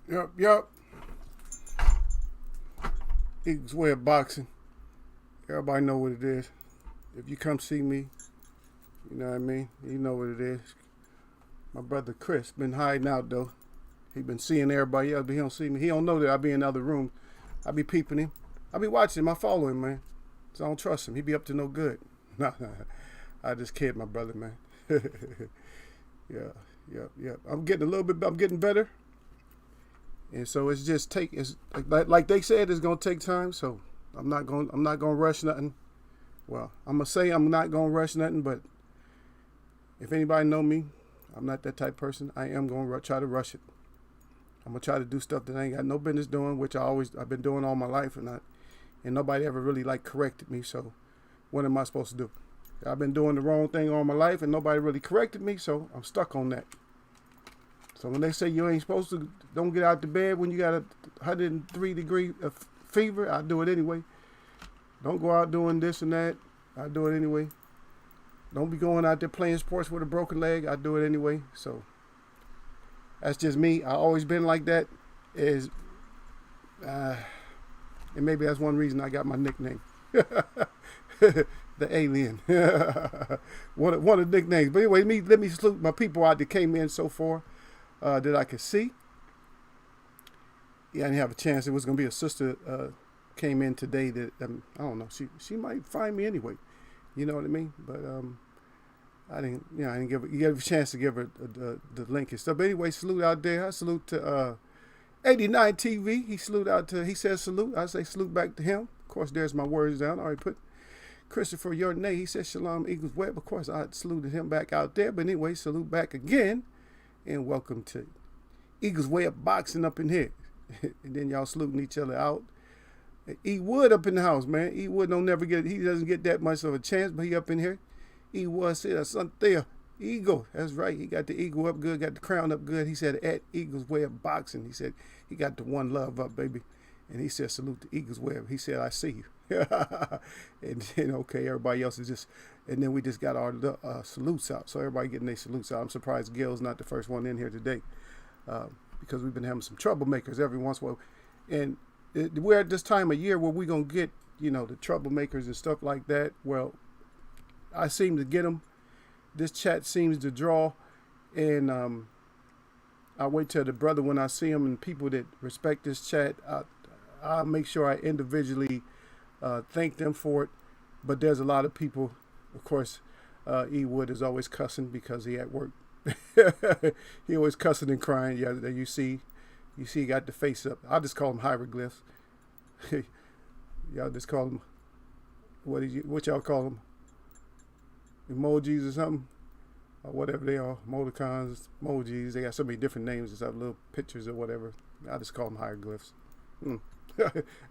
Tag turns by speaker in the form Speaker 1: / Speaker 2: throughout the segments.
Speaker 1: Yep. Eagles way of boxing. Everybody know what it is. If you come see me, you know what I mean? You know what it is. My brother Chris been hiding out though. He been seeing everybody else, but he don't see me. He don't know that I be in other rooms. I be peeping him. I be watching him. I follow him, man. So I don't trust him. He be up to no good. Nah. I just kid my brother, man. Yeah. I'm getting better. And so it's just it's like they said it's gonna take time. So I'm not gonna rush nothing. Well, I'm gonna say I'm not gonna rush nothing, but if anybody know me, I'm not that type of person. I am gonna try to rush it. I'm gonna try to do stuff that I ain't got no business doing, which I've been doing all my life, and nobody ever really corrected me. So what am I supposed to do? I've been doing the wrong thing all my life, and nobody really corrected me, so I'm stuck on that. So when they say you ain't supposed to, don't get out the bed when you got a 103-degree fever, I do it anyway. Don't go out doing this and that, I do it anyway. Don't be going out there playing sports with a broken leg, I do it anyway. So that's just me. I always been like that. And maybe that's one reason I got my nickname. The alien. one of the nicknames. But anyway, let me salute my people out that came in so far that I could see. Yeah, I didn't have a chance. It was going to be a sister came in today that, I don't know, she might find me anyway. You know what I mean? But I didn't give her a chance to give her the link and stuff. But anyway, salute out there. I salute to 89 TV. He says salute. I say salute back to him. Of course, there's my words down. I already put Christopher your name. He says Shalom Eagles Web. Of course, I saluted him back out there. But anyway, salute back again. And welcome to Eagles Way of Boxing up in here. And then y'all saluting each other out. E Wood up in the house, man. E Wood he doesn't get that much of a chance, but he up in here. E Wood said something there. Eagle. That's right. He got the eagle up good, got the crown up good. He said at Eagles Way of Boxing. He said he got the one love up, baby. And he said salute to Eagles Way. He said I see you. And then okay, everybody else is just, and then we just got our salutes out. So everybody getting their salutes out. I'm surprised Gil's not the first one in here today, because we've been having some troublemakers every once in a while. And we're at this time of year where we're going to get, the troublemakers and stuff like that. Well, I seem to get them. This chat seems to draw. And I wait till the brother when I see him, and people that respect this chat, I'll make sure I individually thank them for it. But there's a lot of people, of course, E. Wood is always cussing because he at work. He always cussing and crying. Yeah, you see he got the face up. I just call them hieroglyphs. Y'all just call them, what y'all call them? Emojis or something? Or whatever they are. Emoticons, emojis. They got so many different names and stuff, little pictures or whatever. I just call them hieroglyphs.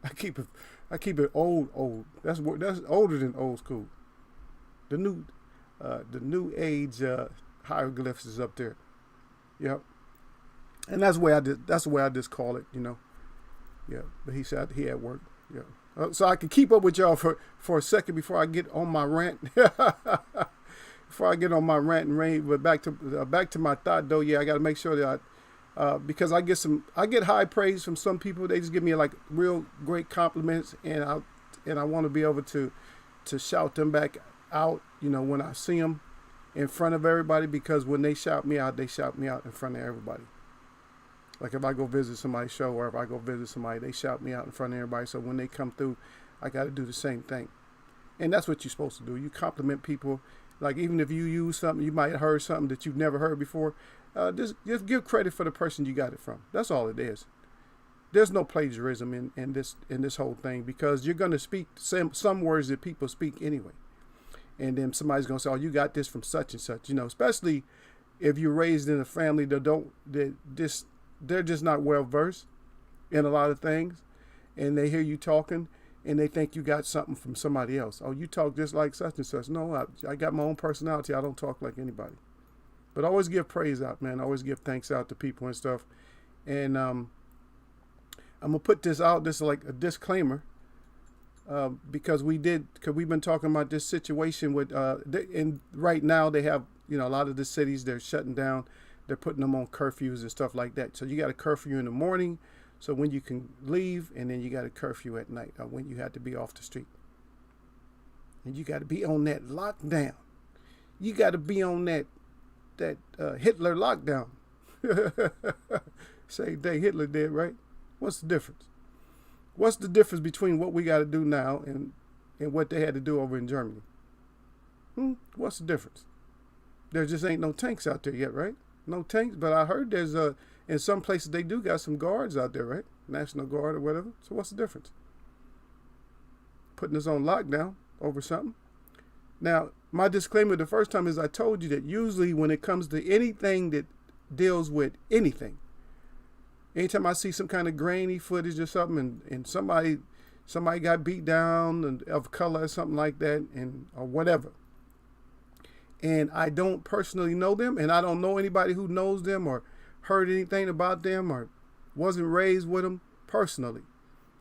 Speaker 1: I keep it old. That's older than old school. The new age hieroglyphs is up there. Yep. And that's the way I just call it, Yeah. But he said he at work. Yeah. So I can keep up with y'all for a second before I get on my rant. Before I get on my rant and rave, but back to my thought though. Yeah, I got to make sure that because I get high praise from some people. They just give me real great compliments, and I want to be able to shout them back out. When I see them in front of everybody, because when they shout me out in front of everybody. Like if I go visit somebody's show, or if I go visit somebody, they shout me out in front of everybody. So when they come through, I got to do the same thing. And that's what you're supposed to do. You compliment people. Like even if you use something, you might have heard something that you've never heard before. Just give credit for the person you got it from. That's all it is. There's no plagiarism in this whole thing, because you're going to speak some words that people speak anyway. And then somebody's going to say, oh, you got this from such and such. Especially if you're raised in a family they're just not well versed in a lot of things, and they hear you talking and they think you got something from somebody else. Oh, you talk just like such and such. No, I got my own personality. I don't talk like anybody. But always give praise out, man. Always give thanks out to people and stuff. And I'm gonna put this out. This is like a disclaimer, because we've been talking about this situation with and right now they have a lot of the cities, they're shutting down they're putting them on curfews and stuff like that. So you got a curfew in the morning, so when you can leave, and then you got a curfew at night, or when you have to be off the street. And you got to be on that lockdown. You got to be on that Hitler lockdown. Same thing Hitler did, right? What's the difference? What's the difference between what we got to do now and what they had to do over in Germany? What's the difference? There just ain't no tanks out there yet, right? No tanks, but I heard there's in some places they do got some guards out there, right? National Guard or whatever. So what's the difference? Putting us on lockdown over something. Now, my disclaimer the first time is I told you that usually when it comes to anything that deals with anything, anytime I see some kind of grainy footage or something and somebody got beat down and of color or something like that or whatever, and I don't personally know them, and I don't know anybody who knows them or heard anything about them or wasn't raised with them personally.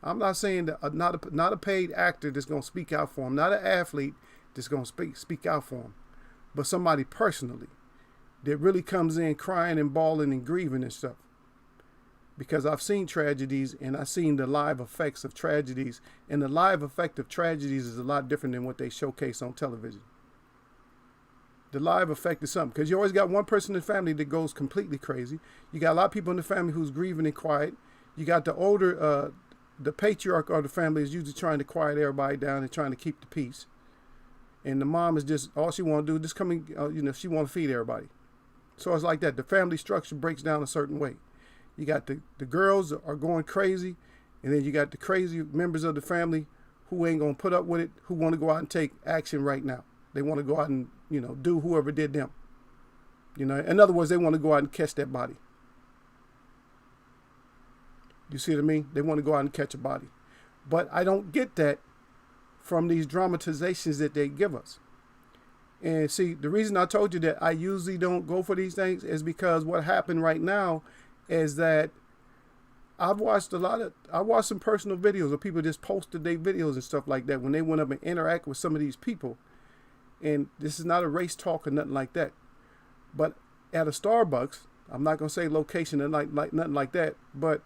Speaker 1: I'm not saying that not a paid actor that's going to speak out for him, not an athlete that's going to speak out for him, but somebody personally that really comes in crying and bawling and grieving and stuff. Because I've seen tragedies and I've seen the live effects of tragedies, and the live effect of tragedies is a lot different than what they showcase on television. The live effect is something, because you always got one person in the family that goes completely crazy. You got a lot of people in the family who's grieving and quiet. You got the older, the patriarch of the family is usually trying to quiet everybody down and trying to keep the peace. And the mom is just, all she want to do is just come and, she want to feed everybody. So it's like that. The family structure breaks down a certain way. You got the girls are going crazy, and then you got the crazy members of the family who ain't going to put up with it, who want to go out and take action right now. They want to go out and, do whoever did them. In other words, they want to go out and catch that body. You see what I mean? They want to go out and catch a body. But I don't get that from these dramatizations that they give us. And see, the reason I told you that I usually don't go for these things is because what happened right now is that I watched some personal videos of people just posted their videos and stuff like that when they went up and interact with some of these people. And this is not a race talk or nothing like that. But at a Starbucks, I'm not going to say location and like nothing like that, but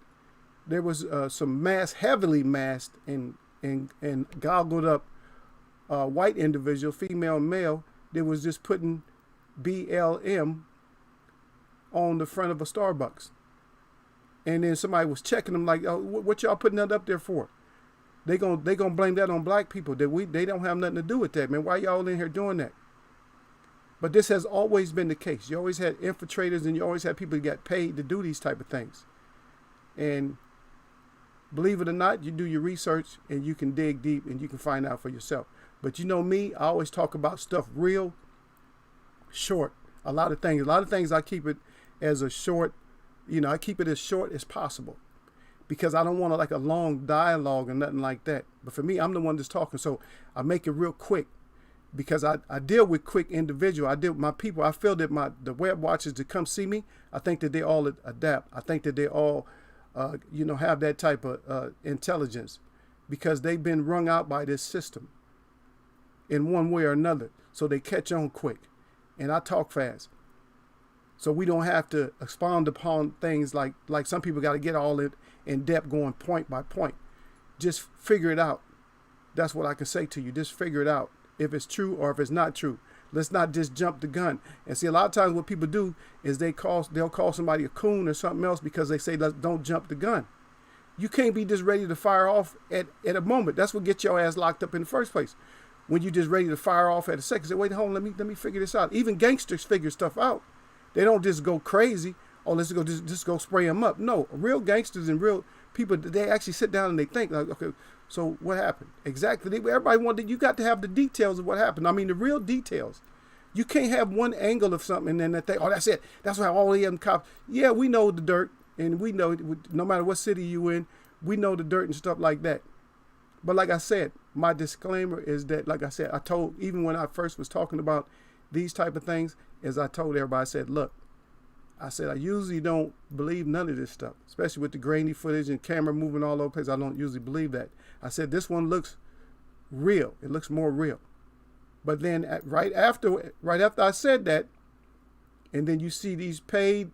Speaker 1: there was some heavily masked and goggled up white individual, female and male, that was just putting BLM on the front of a Starbucks. And then somebody was checking them like, oh, what y'all putting that up there for? They gonna blame that on black people. They don't have nothing to do with that, man. Why y'all in here doing that? But this has always been the case. You always had infiltrators, and you always had people who got paid to do these type of things. And believe it or not, you do your research and you can dig deep and you can find out for yourself. But you know me, I always talk about stuff real short. A lot of things I keep it as a short, I keep it as short as possible. Because I don't want a long dialogue or nothing like that. But for me, I'm the one that's talking. So I make it real quick because I deal with quick individual. I deal with my people. I feel that the web watchers that come see me, I think that they all adapt. I think that they all, have that type of intelligence because they've been wrung out by this system in one way or another. So they catch on quick. And I talk fast. So we don't have to expound upon things like some people got to get all in depth going point by point. Just figure it out. That's what I can say to you. Just figure it out. If it's true or if it's not true. Let's not just jump the gun. And see, a lot of times what people do is they'll call somebody a coon or something else because they say, don't jump the gun. You can't be just ready to fire off at a moment. That's what gets your ass locked up in the first place. When you're just ready to fire off at a second, say, wait, hold on, let me figure this out. Even gangsters figure stuff out. They don't just go crazy. Oh, let's go just go spray them up. No, real gangsters and real people, they actually sit down and they think like, okay, so what happened? Exactly. Everybody wanted, you got to have the details of what happened. I mean, the real details. You can't have one angle of something and then they think, oh, that's it. That's why all the cops. Yeah, we know the dirt, and we know no matter what city you in, we know the dirt and stuff like that. But like I said, my disclaimer is that, like I said, I told, even when I first was talking about these type of things, as I told everybody, I said, look, I usually don't believe none of this stuff, especially with the grainy footage and camera moving all over the place. I don't usually believe that. I said, this one looks real. It looks more real. But then right after I said that, And then you see these paid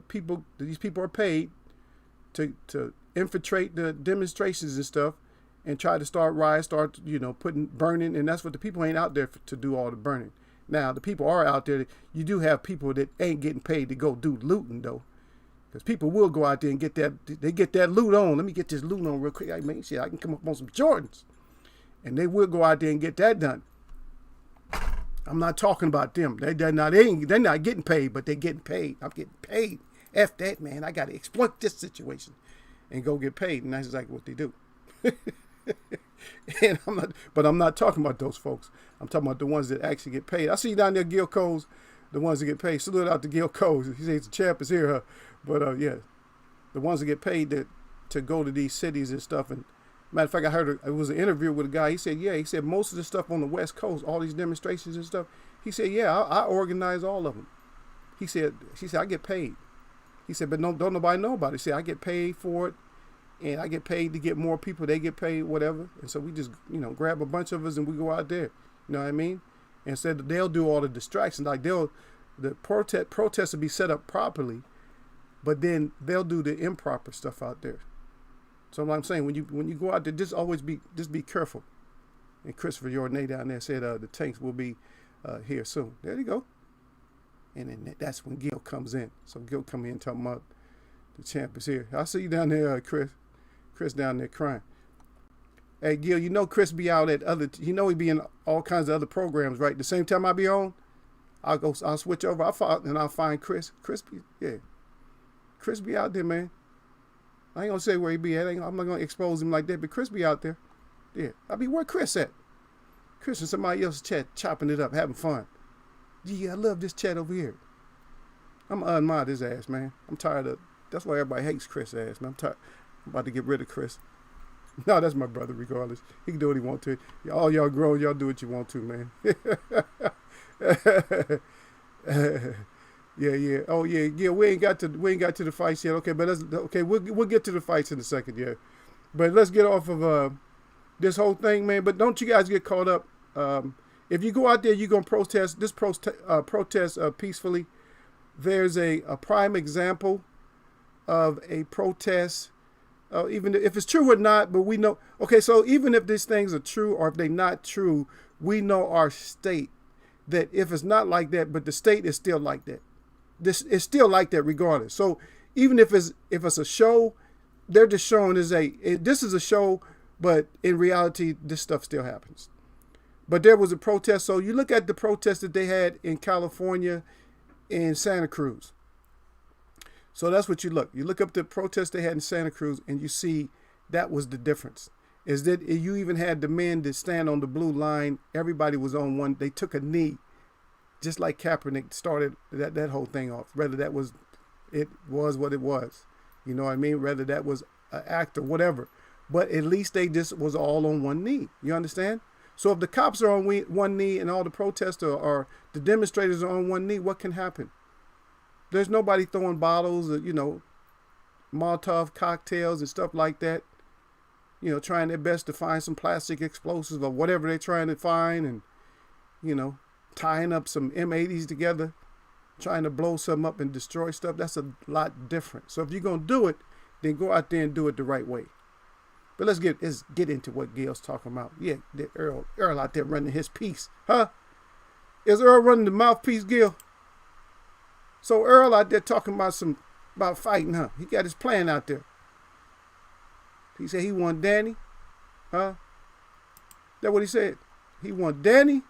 Speaker 1: people. These people are paid to infiltrate the demonstrations and stuff, and try to start riots, start burning. And that's what the people ain't out there to do all the burning. Now the people are out there. You do have people that ain't getting paid to go do looting though, because people will go out there and get that. They get that loot on. Let me get this loot on real quick. I mean, shit, I can come up on some Jordans, and they will go out there and get that done. I'm not talking about them. They're not getting paid, but they're getting paid. I'm getting paid. F that, man. I got to exploit this situation and go get paid. And that's exactly what they do. And I'm not talking about those folks. I'm talking about the ones that actually get paid. I see you down there, Gil Coles, the ones that get paid. Salute out to Gil Coles. He says the champ is here. But yeah, the ones that get paid to go to these cities and stuff. And matter of fact, I heard it was an interview with a guy. He said most of the stuff on the West Coast, all these demonstrations and stuff. He said, yeah, I organize all of them. She said, I get paid. He said, but don't nobody know about it. He said, I get paid for it, and I get paid to get more people. They get paid, whatever. And so we just, grab a bunch of us and we go out there. You know what I mean? And said they'll do all the distractions. Like the protests will be set up properly, but then they'll do the improper stuff out there. So like I'm saying, when you go out there, just be careful. And Christopher Jordan down there said the tanks will be here soon. There you go. And then that's when Gil comes in. So Gil come in talking about the champ is here. I see you down there, Chris. Chris down there crying. Hey, Gil, Chris be out at he be in all kinds of other programs, right? The same time I be on, I'll switch over. I'll find Chris. Chris be out there, man. I ain't gonna say where he be at. I'm not gonna expose him like that, but Chris be out there. Yeah, where Chris at? Chris and somebody else chat, chopping it up, having fun. Yeah, I love this chat over here. I'm gonna unmod his ass, man. I'm tired of. That's why everybody hates Chris ass, man. I'm about to get rid of Chris. No, that's my brother. Regardless, he can do what he want to. All y'all grown, y'all do what you want to, man. Yeah. Oh yeah. We ain't got to the fights yet. Okay, but we'll get to the fights in a second. Yeah, but let's get off of this whole thing, man. But don't you guys get caught up. If you go out there, you're gonna protest. Protest peacefully. There's a prime example of a protest. Even if it's true or not, but we know. Okay, so even if these things are true or if they're not true, we know our state. That if it's not like that, but the state is still like that. This is still like that regardless. So even if it's a show, they're just showing this is a show, but in reality, this stuff still happens. But there was a protest. So you look at the protest that they had in California and Santa Cruz. So that's what you look. You look up the protest they had in Santa Cruz and you see that was the difference. Is that you even had the men that stand on the blue line. Everybody was on one. They took a knee, just like Kaepernick started that whole thing off. Whether it was what it was. You know what I mean? Whether that was an act or whatever. But at least they just was all on one knee. You understand? So if the cops are on one knee and all the protesters or the demonstrators are on one knee, what can happen? There's nobody throwing bottles or, Molotov cocktails and stuff like that. Trying their best to find some plastic explosives or whatever they're trying to find and, tying up some M80s together, trying to blow something up and destroy stuff. That's a lot different. So if you're going to do it, then go out there and do it the right way. But let's get into what Gail's talking about. Yeah, Earl out there running his piece. Huh? Is Earl running the mouthpiece, Gail? So Earl out there talking about fighting, huh? He got his plan out there. He said he want Danny. Huh? That's what he said. He want Danny.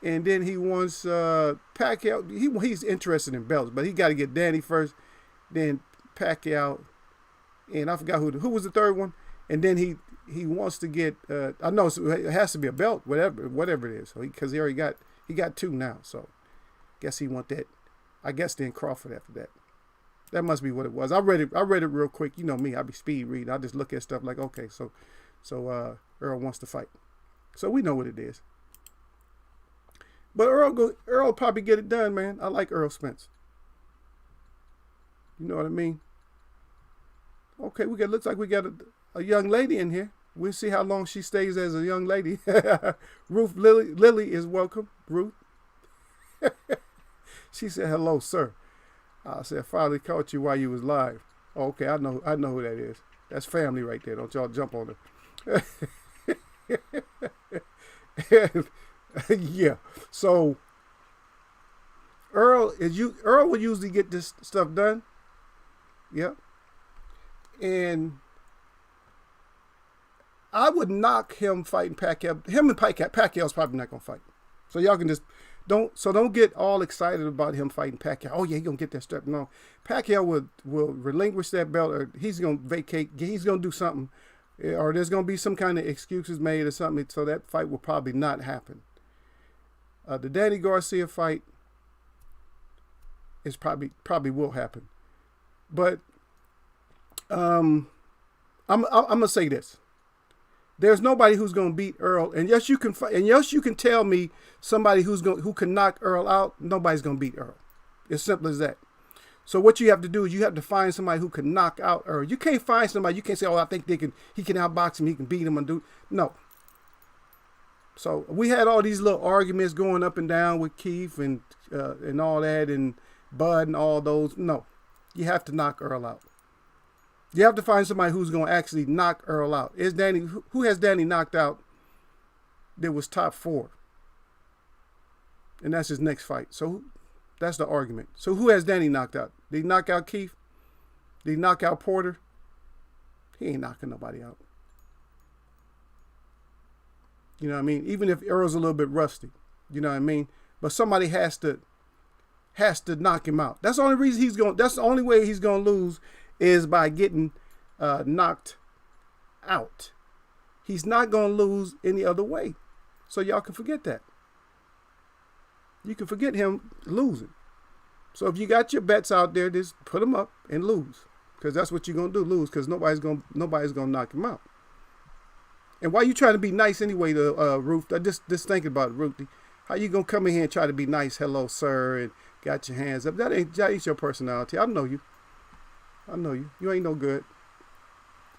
Speaker 1: And then he wants Pacquiao. He's interested in belts, but he got to get Danny first. Then Pacquiao. And I forgot who was the third one. And then he wants to get. I know it has to be a belt, whatever it is. So because he already got two now. So guess he want that. I guess then Crawford after that. That must be what it was. I read it real quick. You know me, I be speed reading. I just look at stuff like, okay, so Earl wants to fight. So we know what it is. But Earl probably get it done, man. I like Earl Spence. You know what I mean? Okay, looks like we got a young lady in here. We'll see how long she stays as a young lady. Ruth Lily is welcome. Ruth. She said, hello, sir. I said, finally caught you while you was live. Oh, okay, I know who that is. That's family right there. Don't y'all jump on her. Yeah. So Earl would usually get this stuff done. Yep. And I would knock him fighting Pacquiao. Him and Pacquiao's probably not gonna fight. So y'all can just don't get all excited about him fighting Pacquiao. Oh yeah, he's gonna get that strap. No. Pacquiao will relinquish that belt, or he's gonna vacate, he's gonna do something. Or there's gonna be some kind of excuses made or something, so that fight will probably not happen. The Danny Garcia fight is probably will happen. But I'm gonna say this: there's nobody who's gonna beat Earl, and yes, you can fight, and yes, you can tell me somebody who can knock Earl out. Nobody's gonna beat Earl. It's simple as that. So what you have to do is you have to find somebody who can knock out Earl. You can't find somebody. You can't say, "Oh, I think he can outbox him. He can beat him and do." No. So we had all these little arguments going up and down with Keith and all that, and Bud and all those. No, you have to knock Earl out. You have to find somebody who's going to actually knock Earl out. Who has Danny knocked out that was top 4? And that's his next fight. So that's the argument. So who has Danny knocked out? Did he knock out Keith? Did he knock out Porter? He ain't knocking nobody out. You know what I mean? Even if Earl's a little bit rusty. You know what I mean? But somebody has to knock him out. That's the only reason that's the only way he's going to lose is by getting knocked out. He's not going to lose any other way. So y'all can forget that. You can forget him losing. So if you got your bets out there, just put them up and lose. Because that's what you're going to do, lose. Because nobody's going to knock him out. And why you trying to be nice anyway to Ruth? Just thinking about it, Ruth. How you going to come in here and try to be nice? Hello, sir, and got your hands up. That ain't your personality. I know you. You ain't no good.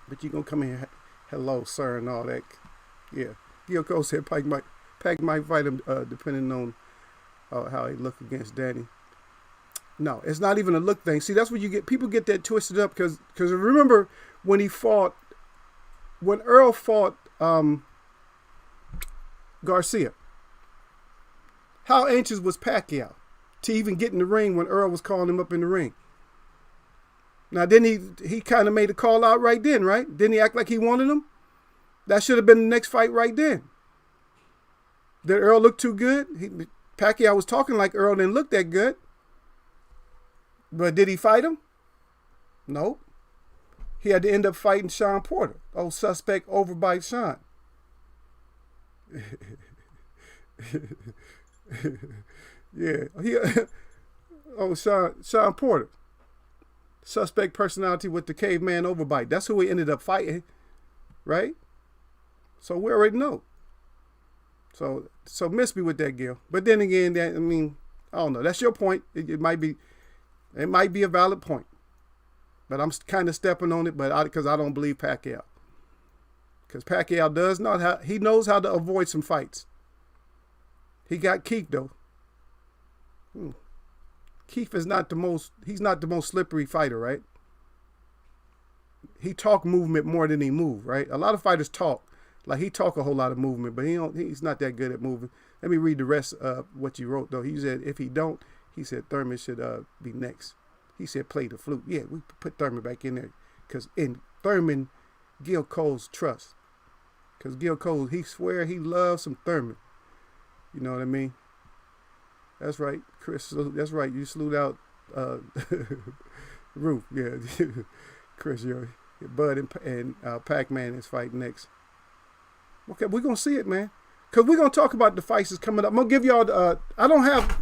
Speaker 1: But you going to come in here, hello, sir, and all that. Yeah. Gil Cole said Pac might fight him depending on how he look against Danny. No, it's not even a look thing. See, that's what you get. People get that twisted up because remember when Earl fought Garcia, how anxious was Pacquiao to even get in the ring when Earl was calling him up in the ring? Now, didn't he kind of made a call out right then, right? Didn't he act like he wanted him? That should have been the next fight right then. Did Earl look too good? Pacquiao was talking like Earl didn't look that good. But did he fight him? No. He had to end up fighting Sean Porter. Old suspect overbite Sean. Yeah. Sean Porter. Suspect personality with the caveman overbite. That's who he ended up fighting. Right? So we already know. So miss me with that, Gil. But then again, I don't know. That's your point. It might be a valid point. But I'm kind of stepping on it, because I don't believe Pacquiao. Because Pacquiao he knows how to avoid some fights. He got Keith though. Keith is he's not the most slippery fighter, right? He talk movement more than he move, right? A lot of fighters talk. Like he talk a whole lot of movement, but he's not that good at moving. Let me read the rest of what you wrote though. He said if he don't, he said Thurman should be next. He said play the flute. Yeah, we put Thurman back in there. Because in Thurman, Gil Cole's trust. Because Gil Cole, he swear he loves some Thurman. You know what I mean? That's right, Chris. That's right. You slewed out Ruth. Yeah. Chris, your Bud and Pac-Man is fighting next. Okay, we're going to see it, man. Because we're going to talk about the fights that's coming up. I'm going to give y'all the... I don't have...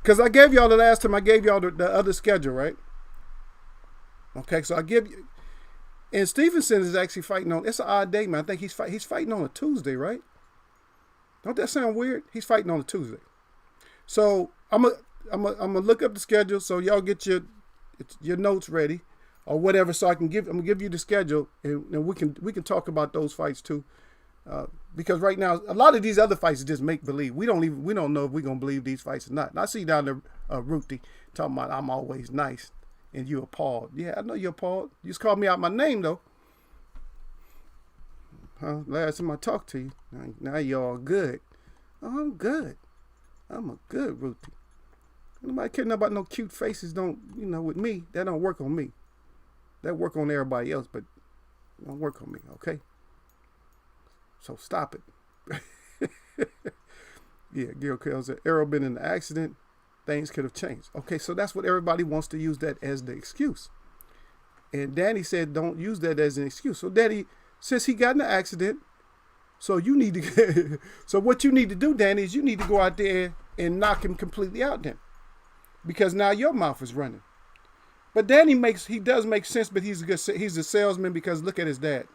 Speaker 1: Because I gave y'all the last time, I gave y'all the other schedule, right? Okay, so I give you... And Stevenson is actually fighting on... It's an odd day, man. I think he's fighting on a Tuesday, right? Don't that sound weird? He's fighting on a Tuesday. So I'm gonna look up the schedule so y'all get your notes ready or whatever. So I'm gonna give you the schedule and we can talk about those fights too. Because right now, a lot of these other fights are just make believe. We don't know if we're gonna believe these fights or not. And I see down there Ruthie talking about I'm always nice and you appalled. Yeah, I know you're appalled. You just called me out my name though. Last time I talked to you, now you're all good. Oh, I'm good. I'm a good Ruthie. Nobody caring about no cute faces. Don't, with me, that don't work on me. That work on everybody else, but don't work on me, okay? So stop it. Yeah, Gil Kells said, Errol been in an accident. Things could have changed. Okay, so that's what everybody wants to use that as the excuse. And Danny said, don't use that as an excuse. So Danny, since he got in an accident, so you need to, so what you need to do, Danny, is you need to go out there and knock him completely out then. Because now your mouth is running. But Danny he does make sense, but he's a salesman because look at his dad.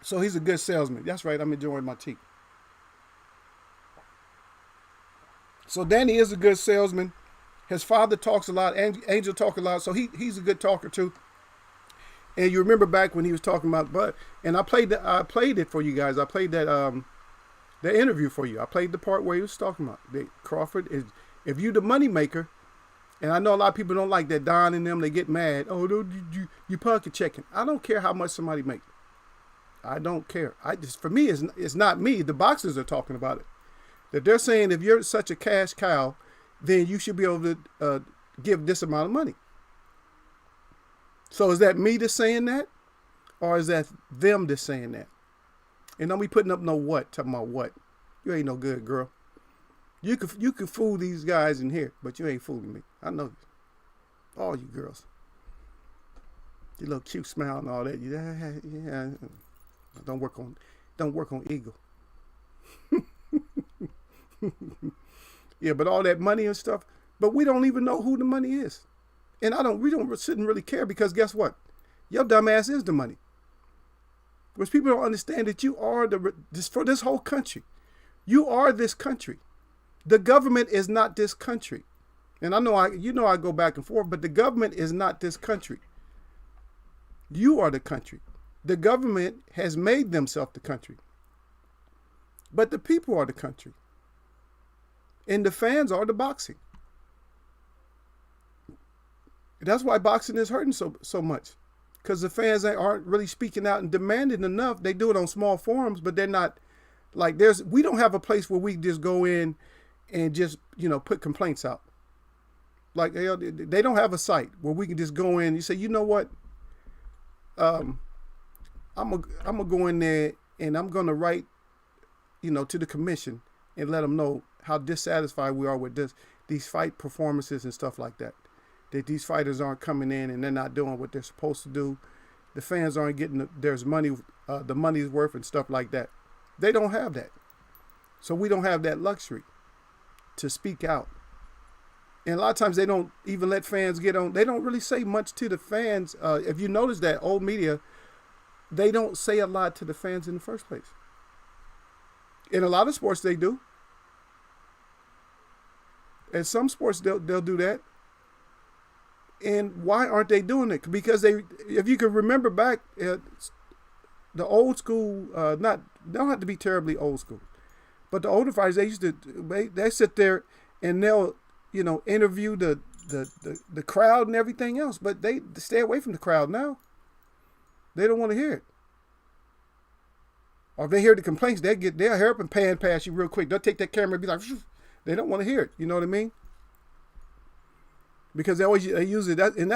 Speaker 1: So he's a good salesman. That's right, I'm enjoying my tea. So Danny is a good salesman. His father talks a lot. Angel talks a lot. So he's a good talker too. And you remember back when he was talking about, and I played it for you guys. I played that interview for you. I played the part where he was talking about that Crawford is, if you the money maker, and I know a lot of people don't like that. Don and them, they get mad. Oh, you pocket checking. I don't care how much somebody makes. I don't care. For me, it's not me. The boxers are talking about it. That they're saying if you're such a cash cow, then you should be able to give this amount of money. So is that me that's saying that? Or is that them that's saying that? And don't be putting up no what, talking about what. You ain't no good, girl. You can fool these guys in here, but you ain't fooling me. I know you. All you girls. Your little cute smile and all that. Yeah. Don't work on ego. Yeah, but all that money and stuff, but we don't even know who the money is. And we shouldn't really care because guess what? Your dumb ass is the money. Which people don't understand that you are for this whole country. You are this country. The government is not this country. And I know I go back and forth, but the government is not this country. You are the country. The government has made themselves the country. But the people are the country. And the fans are the boxing. That's why boxing is hurting so much. Because the fans aren't really speaking out and demanding enough. They do it on small forums, but they're not like we don't have a place where we just go in and just, put complaints out. Like they don't have a site where we can just go in and you say, you know what? I'm gonna go in there and I'm gonna write, to the commission and let them know how dissatisfied we are with these fight performances and stuff like that. That these fighters aren't coming in and they're not doing what they're supposed to do. The fans aren't getting the money's worth and stuff like that. They don't have that. So we don't have that luxury to speak out. And a lot of times they don't even let fans get on. They don't really say much to the fans. If you notice that old media, they don't say a lot to the fans in the first place. In a lot of sports they do. In some sports they'll do that. And why aren't they doing it? Because if you can remember back, the old school, they don't have to be terribly old school, but the older fighters, they sit there and they'll, interview the crowd and everything else, but they stay away from the crowd now. They don't want to hear it. Or if they hear the complaints, they'll hurry up and pan past you real quick. They'll take that camera and be like, phew. They don't want to hear it. You know what I mean? Because they use it, and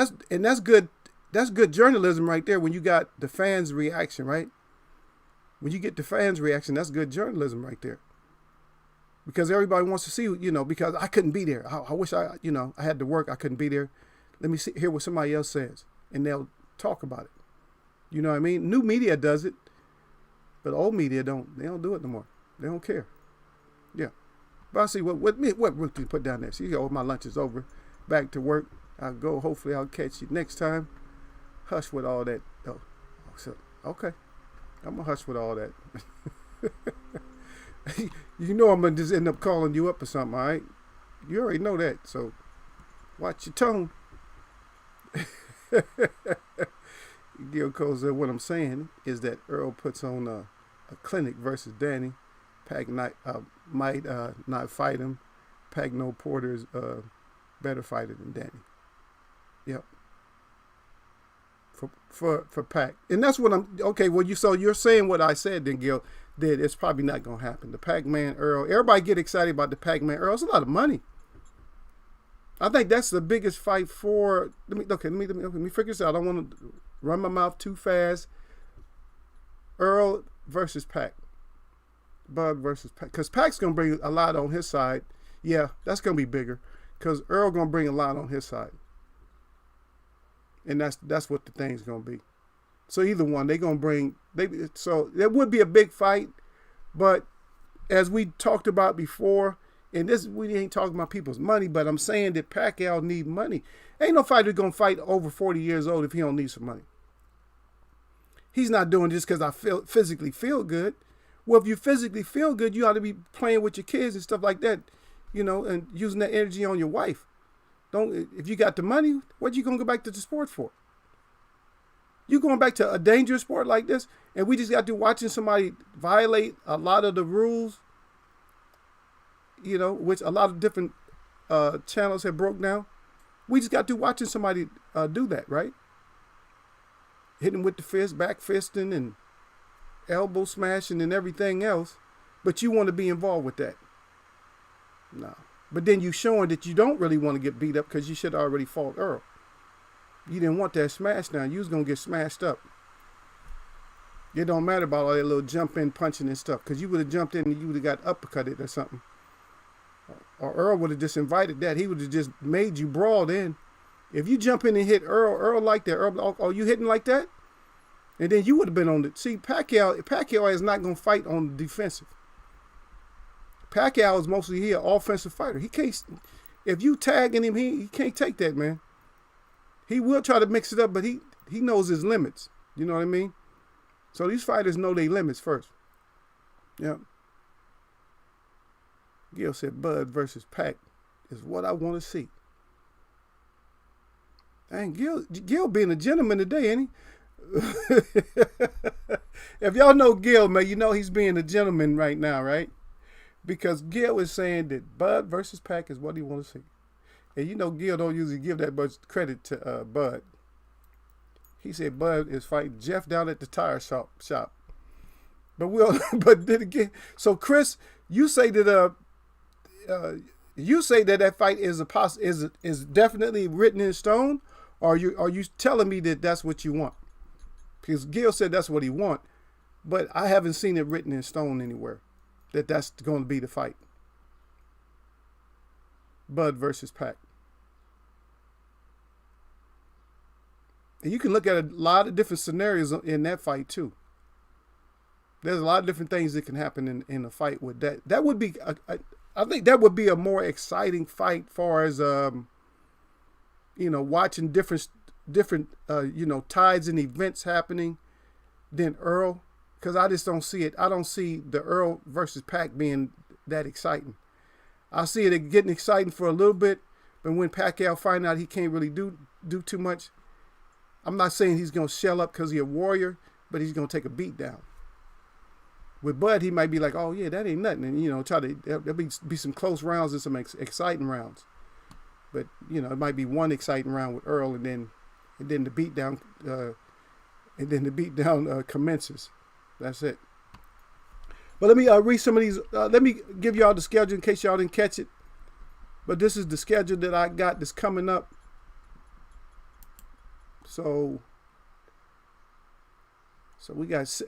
Speaker 1: that's good. That's good journalism right there. When you got the fans' reaction, right? When you get the fans' reaction, that's good journalism right there. Because everybody wants to see, because I couldn't be there. I wish I had to work. I couldn't be there. Let me hear what somebody else says, and they'll talk about it. You know what I mean? New media does it, but old media don't. They don't do it no more. They don't care. Yeah. But I see what Ruth you put down there. See, my lunch is over. Back to work. I'll go. Hopefully I'll catch you next time. Hush with all that. Oh, so, okay. I'm going to hush with all that. I'm going to just end up calling you up or something, all right? You already know that, so watch your tone. Gil Cole said, what I'm saying is that Earl puts on a clinic versus Danny. Pac might not fight him. Pac no Porter is better fighter than Danny. Yep. For Pac. And that's what I'm okay, well you're saying what I said then, Gil, that it's probably not gonna happen. The Pac-Man Earl, everybody get excited about the Pac-Man Earl. It's a lot of money. I think that's the biggest fight for let me figure this out. I don't want to run my mouth too fast. Earl versus Pac. Bud versus Pac. Because Pac's gonna bring a lot on his side. Yeah, that's gonna be bigger. Because Earl gonna bring a lot on his side. And that's what the thing's gonna be. So either one, they gonna bring so there would be a big fight, but as we talked about before, and this we ain't talking about people's money, but I'm saying that Pacquiao need money. Ain't no fighter gonna fight over 40 years old if he don't need some money. He's not doing this because I physically feel good. Well, if you physically feel good, you ought to be playing with your kids and stuff like that, and using that energy on your wife. If you got the money, what you gonna go back to the sport for? You going back to a dangerous sport like this, and we just got to watching somebody violate a lot of the rules, which a lot of different channels have broke down. We just got to watching somebody do that, right? Hitting with the fist, back fisting, and elbow smashing and everything else, but you want to be involved with that. No. But then you showing that you don't really want to get beat up because you should have already fought Earl. You didn't want that smash down. You was going to get smashed up. It don't matter about all that little jump in, punching and stuff, because you would have jumped in and you would have got uppercutted or something. Or Earl would have just invited that. He would have just made you brawl in. If you jump in and hit Earl like that, Earl, you hitting like that? And then you would have been on the... See, Pacquiao is not going to fight on the defensive. Pacquiao is mostly an offensive fighter. He can't... If you tagging him, he can't take that, man. He will try to mix it up, but he knows his limits. You know what I mean? So these fighters know their limits first. Yep. Gil said Bud versus Pac is what I want to see. Dang, Gil being a gentleman today, ain't he? If y'all know Gil, man, you know he's being a gentleman right now, right? Because Gil is saying that Bud versus Pac is what he wants to see. And Gil don't usually give that much credit to Bud. He said Bud is fighting Jeff down at the tire shop. But then again, so Chris, you say that that fight is definitely written in stone, or are you telling me that that's what you want? Because Gil said that's what he want, but I haven't seen it written in stone anywhere that that's going to be the fight. Bud versus Pac. And you can look at a lot of different scenarios in that fight too. There's a lot of different things that can happen in a fight with that. That would be, I think that would be a more exciting fight far as, watching different tides and events happening than Earl. Because I just don't see it. I don't see the Earl versus Pac being that exciting. I see it getting exciting for a little bit, but when Pacquiao find out he can't really do too much, I'm not saying he's going to shell up because he's a warrior, but he's going to take a beat down. With Bud, he might be like, oh, yeah, that ain't nothing. And, there'll be some close rounds and some exciting rounds. But, it might be one exciting round with Earl, and then the beat down, commences. That's it. But let me read some of these. Let me give y'all the schedule in case y'all didn't catch it. But this is the schedule that I got that's coming up. So we got,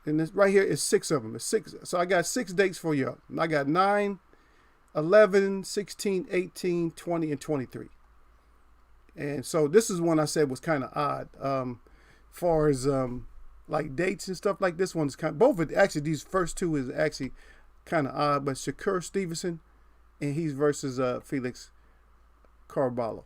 Speaker 1: and this right here is 6 of them. It's 6. So I got 6 dates for y'all. I got 9, 11, 16, 18, 20, and 23. And so this is one I said was kind of odd. Far as like dates and stuff like this one's kind of, both of actually these first two is actually kind of odd, but Shakur Stevenson, and he's versus Felix Caraballo.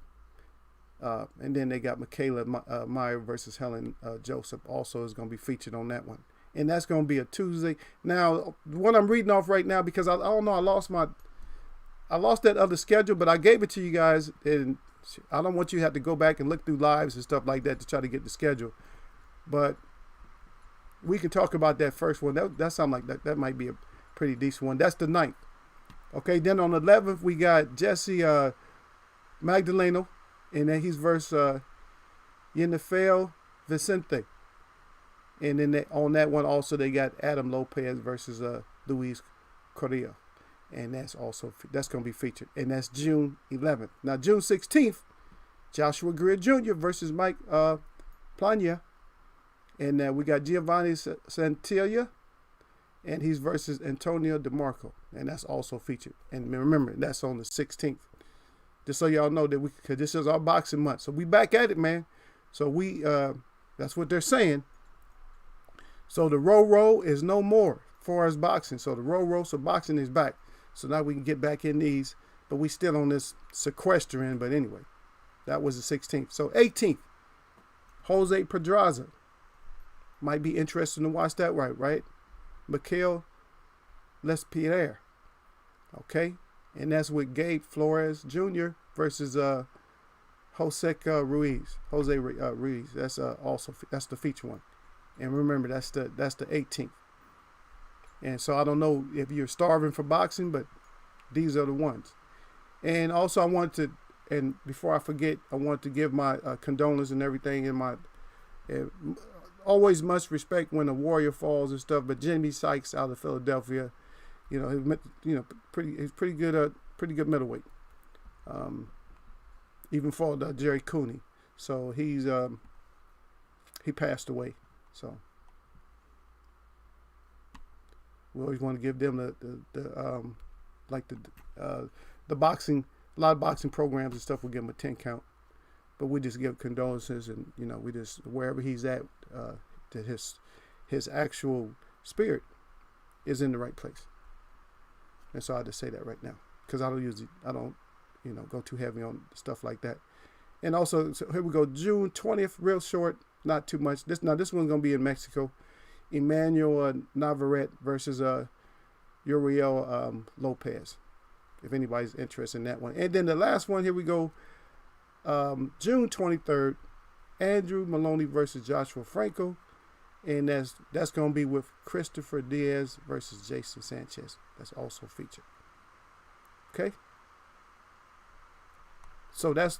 Speaker 1: And then they got Michaela Meyer versus Helen Joseph also is going to be featured on that one. And that's going to be a Tuesday. Now, what I'm reading off right now, because I don't know, I lost that other schedule, but I gave it to you guys, and I don't want you to have to go back and look through lives and stuff like that to try to get the schedule. But we can talk about that first one. That sounds like that might be a pretty decent one. That's the 9th. Okay, then on the 11th, we got Jesse Magdaleno, and then he's versus Yenifel Vicente. And then on that one also, they got Adam Lopez versus Luis Correa. And that's going to be featured. And that's June 11th. Now, June 16th, Joshua Greer Jr. versus Mike Plania. And we got Giovanni Santiglia, and he's versus Antonio DeMarco, and that's also featured. And remember, that's on the 16th. Just so y'all know that because this is our boxing month, so we back at it, man. So that's what they're saying. So the row is no more for us boxing. So the row, so boxing is back. So now we can get back in these, but we still on this sequestering. But anyway, that was the 16th. So 18th, Jose Pedraza. Might be interesting to watch that, right? Mikael Lespierre. Okay? And that's with Gabe Flores Jr. versus Jose Ruiz. Ruiz. That's that's the feature one. And remember, that's the 18th. And so I don't know if you're starving for boxing, but these are the ones. And also I wanted to, and before I forget, I want to give my condolences and everything in my always much respect when a warrior falls and stuff, but Jimmy Sykes out of Philadelphia, he's pretty good middleweight. Even fought Jerry Cooney, so he passed away. So we always want to give them the boxing, a lot of boxing programs and stuff. We give him a 10 count. But we just give condolences, and we just wherever he's at, that his actual spirit is in the right place. And so I just say that right now because I don't go too heavy on stuff like that. And also, so here we go, June 20th, real short, not too much. This one's gonna be in Mexico. Emmanuel Navarrete versus Uriel Lopez. If anybody's interested in that one, and then the last one, here we go. June 23rd, Andrew Maloney versus Joshua Franco, and that's going to be with Christopher Diaz versus Jason Sanchez. That's also featured. Okay, so that's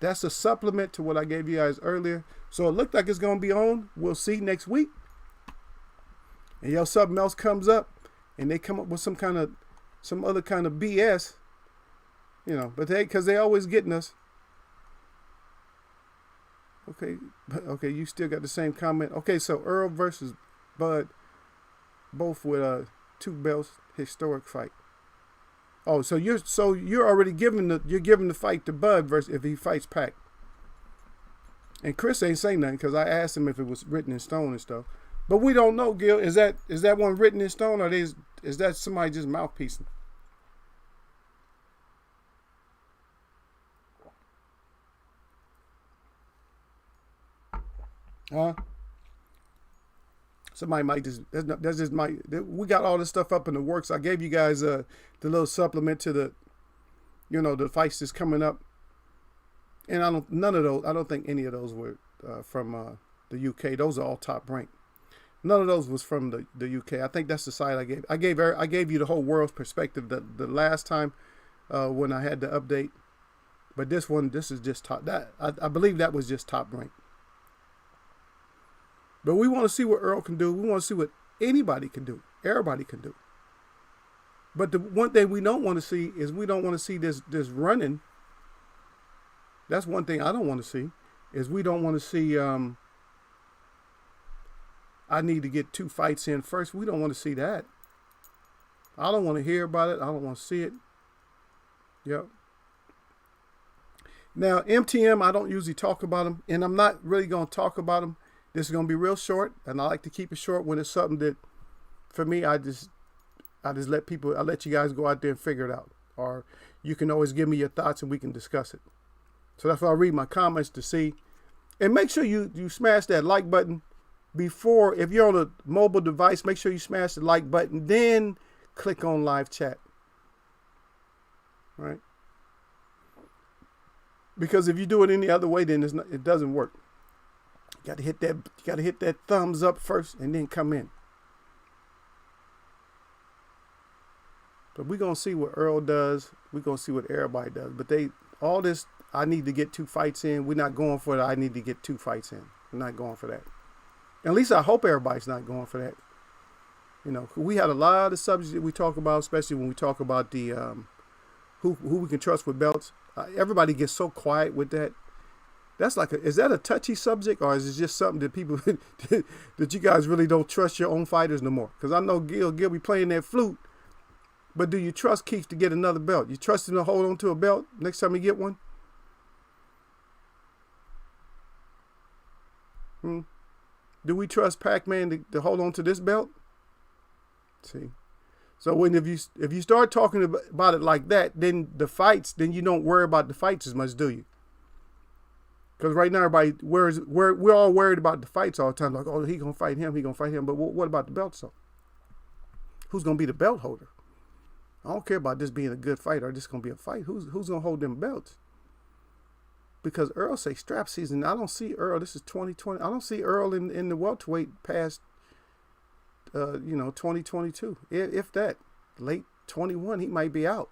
Speaker 1: a supplement to what I gave you guys earlier. So it looked like it's going to be on. We'll see next week. And something else comes up, and they come up with some other kind of BS, but because they always getting us. Okay, you still got the same comment. Okay, so Earl versus Bud, both with 2 belts, historic fight. Oh, so you're already giving the fight to Bud versus if he fights Pac. And Chris ain't saying nothing because I asked him if it was written in stone and stuff. But we don't know, Gil. Is that one written in stone, or is that somebody just mouthpiecing? Huh? Somebody might just we got all this stuff up in the works. I gave you guys the little supplement to the the fights that's coming up, and I don't think any of those were from the UK. Those are all top ranked. None of those was from the UK. I think that's the side I gave you the whole world's perspective the last time when I had the update, but this is just top. I believe that was just top ranked. But we want to see what Earl can do. We want to see what anybody can do. Everybody can do. But the one thing we don't want to see is we don't want to see this running. That's one thing I don't want to see. Is we don't want to see I need to get 2 fights in first. We don't want to see that. I don't want to hear about it. I don't want to see it. Yep. Now, MTM, I don't usually talk about them, and I'm not really going to talk about them. This is going to be real short, and I like to keep it short when it's something that, for me, I just let you guys go out there and figure it out. Or you can always give me your thoughts and we can discuss it. So that's why I read my comments to see. And make sure you smash that like button before, if you're on a mobile device, make sure you smash the like button, then click on live chat. Right? Because if you do it any other way, then it doesn't work. You got to hit that. You got to hit that thumbs up first, and then come in. But we're gonna see what Earl does. We're gonna see what everybody does. But all this. I need to get 2 fights in. We're not going for it. I need to get 2 fights in. We're not going for that. At least I hope everybody's not going for that. You know, we had a lot of subjects that we talk about, especially when we talk about the who we can trust with belts. Everybody gets so quiet with that. That's like, is that a touchy subject, or is it just something that people that you guys really don't trust your own fighters no more? Because I know Gil be playing that flute, but do you trust Keith to get another belt? You trust him to hold on to a belt next time he get one? Do we trust Pac-Man to hold on to this belt? See, so if you start talking about it like that, then then you don't worry about the fights as much, do you? Because right now we're all worried about the fights all the time. Like, oh, he gonna fight him, he gonna fight him. But what about the belts though? Who's gonna be the belt holder? I don't care about this being a good fight or this gonna be a fight. Who's gonna hold them belts? Because Earl say strap season. I don't see Earl. This is 2020. I don't see Earl in the welterweight past, 2022. If that, late 21, he might be out.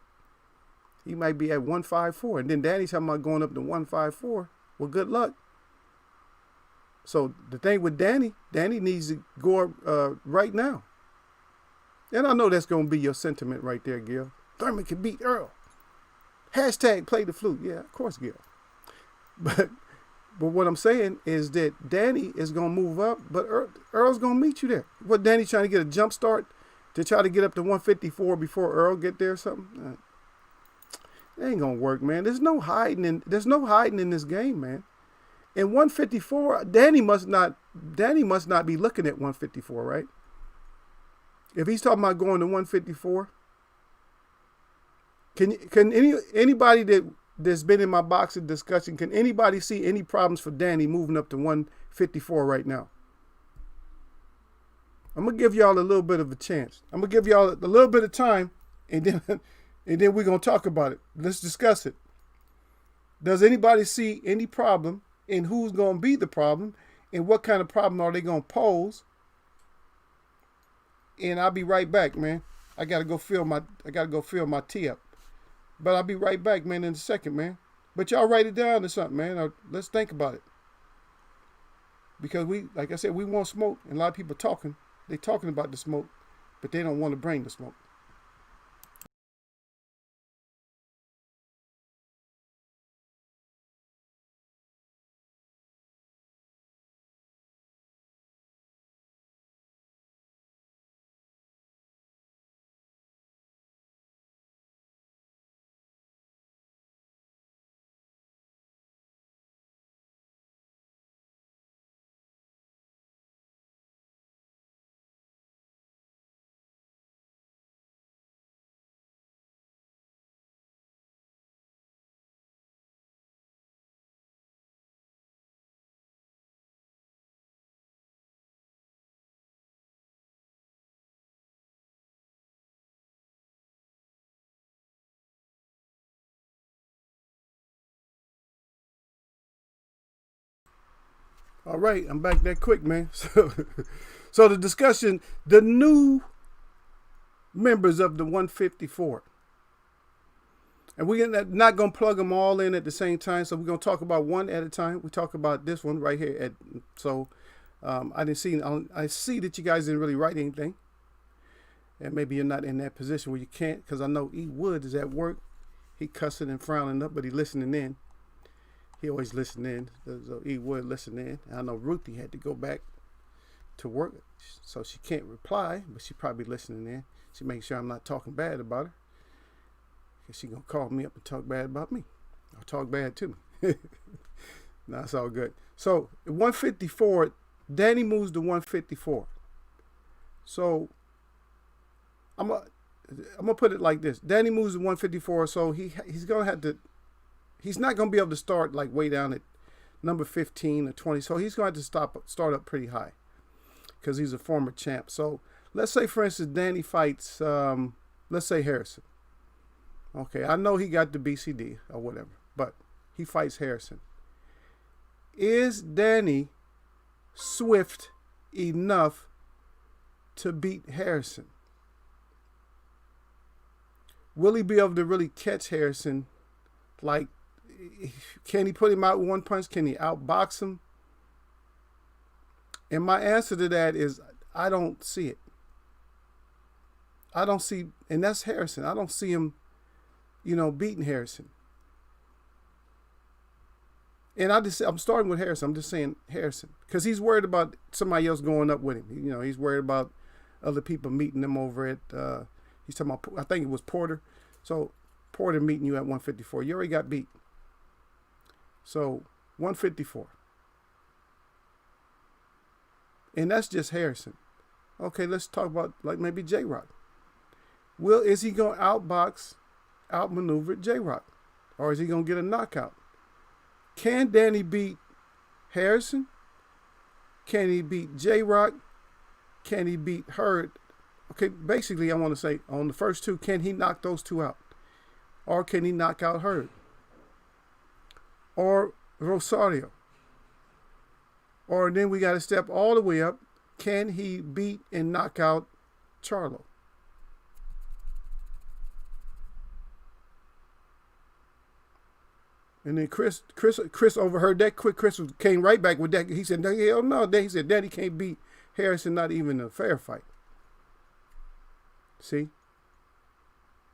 Speaker 1: He might be at 154. And then Danny's talking about going up to 154. Well, good luck. So the thing with Danny needs to go right now. And I know that's going to be your sentiment right there, Gil. Thurman can beat Earl. Hashtag play the flute. Yeah, of course, Gil. But what I'm saying is that Danny is going to move up, but Earl's going to meet you there. What, Danny's trying to get a jump start to try to get up to 154 before Earl get there or something? It ain't going to work, man. There's no hiding in this game, man. In 154, Danny must not be looking at 154, right? If he's talking about going to 154, can anybody that's been in my boxing discussion, can anybody see any problems for Danny moving up to 154 right now? I'm going to give y'all a little bit of a chance. I'm going to give y'all a little bit of time, and then we're going to talk about it. Let's discuss it. Does anybody see any problem in who's going to be the problem and what kind of problem are they going to pose? And I'll be right back, man. I got to go fill my tea up. But I'll be right back, man, in a second, man. But y'all write it down or something, man. Let's think about it. Because like I said, we want smoke. And a lot of people talking. They talking about the smoke, but they don't want to bring the smoke. All right, I'm back that quick, man. So the discussion, the new members of the 154. And we're not going to plug them all in at the same time, so we're going to talk about one at a time. We talk about this one right here. I see that you guys didn't really write anything. And maybe you're not in that position where you can't, because I know E. Wood is at work. He cussing and frowning up, but he listening in. He always listen in. So E. Wood listen in. I know Ruthie had to go back to work, so she can't reply, but she probably listening in. She makes sure I'm not talking bad about her. Because she going to call me up and talk bad about me. Or talk bad to me. No, it's all good. So, 154, Danny moves to 154. So, I'm gonna put it like this. Danny moves to 154, so he's going to have to, he's not going to be able to start like way down at number 15 or 20. So he's going to have to start up pretty high because he's a former champ. So let's say, for instance, Danny fights, let's say Harrison. Okay, I know he got the BCD or whatever, but he fights Harrison. Is Danny swift enough to beat Harrison? Will he be able to really catch Harrison? Like, can he put him out with one punch? Can he outbox him? And my answer to that is, I don't see it. I don't see, and that's Harrison. I don't see him, beating Harrison. And I'm starting with Harrison. I'm just saying Harrison, because he's worried about somebody else going up with him. He's worried about other people meeting him over at, he's talking about, I think it was Porter. So Porter meeting you at 154. You already got beat. So 154. And that's just Harrison. Okay, let's talk about like maybe J-Rock. Is he going to outmaneuver J-Rock? Or is he going to get a knockout? Can Danny beat Harrison? Can he beat J-Rock? Can he beat Hurd? Okay, basically I want to say on the first two, can he knock those two out? Or can he knock out Hurd? Or Rosario? Or then we got to step all the way up. Can he beat and knock out Charlo? And then Chris overheard that quick. Chris came right back with that. He said, hell no. Then he said, Daddy can't beat Harrison, not even a fair fight. See?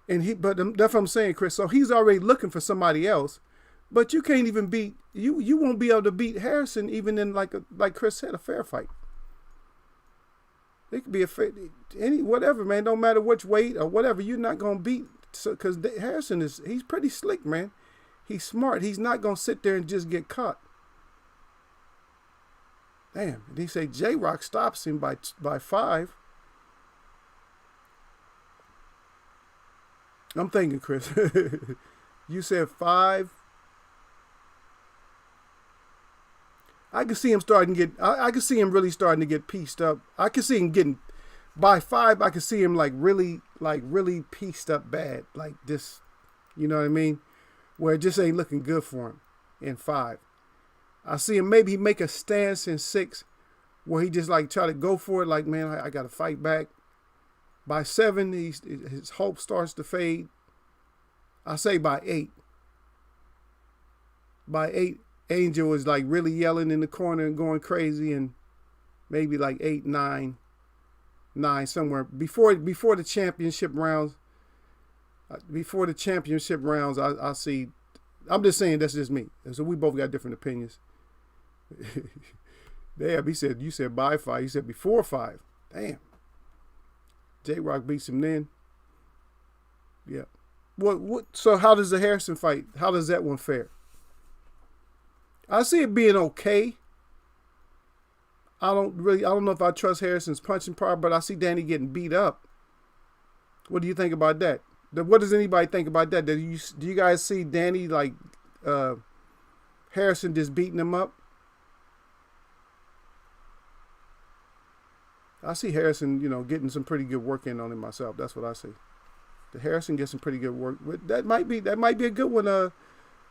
Speaker 1: But that's what I'm saying, Chris. So he's already looking for somebody else. But you can't even beat, you won't be able to beat Harrison even in like Chris said, a fair fight. It could be whatever, man. Don't matter which weight or whatever, you're not going to beat. Because Harrison he's pretty slick, man. He's smart. He's not going to sit there and just get caught. Damn. And he say J-Rock stops him by 5. I'm thinking, Chris. You said 5. I can see him I can see him really starting to get pieced up. I can see him getting, by 5, I can see him really pieced up bad. Like this, you know what I mean? Where it just ain't looking good for him in 5. I see him maybe make a stance in 6 where he just like try to go for it. Like, man, I got to fight back. By 7, his hope starts to fade. I say by 8. By 8, Angel is like really yelling in the corner and going crazy, and maybe like 8, 9 somewhere before the championship rounds. Before the championship rounds, I see. I'm just saying that's just me. And so we both got different opinions. Damn, you said by 5. You said before 5. Damn. J-Rock beats him then. Yeah. What? So how does the Harrison fight? How does that one fare? I see it being okay. I don't know if I trust Harrison's punching power, but I see Danny getting beat up. What do you think about that? What does anybody think about that? Do you guys see Danny like Harrison just beating him up? I see Harrison, getting some pretty good work in on him myself. That's what I see. The Harrison gets some pretty good work. That might be a good one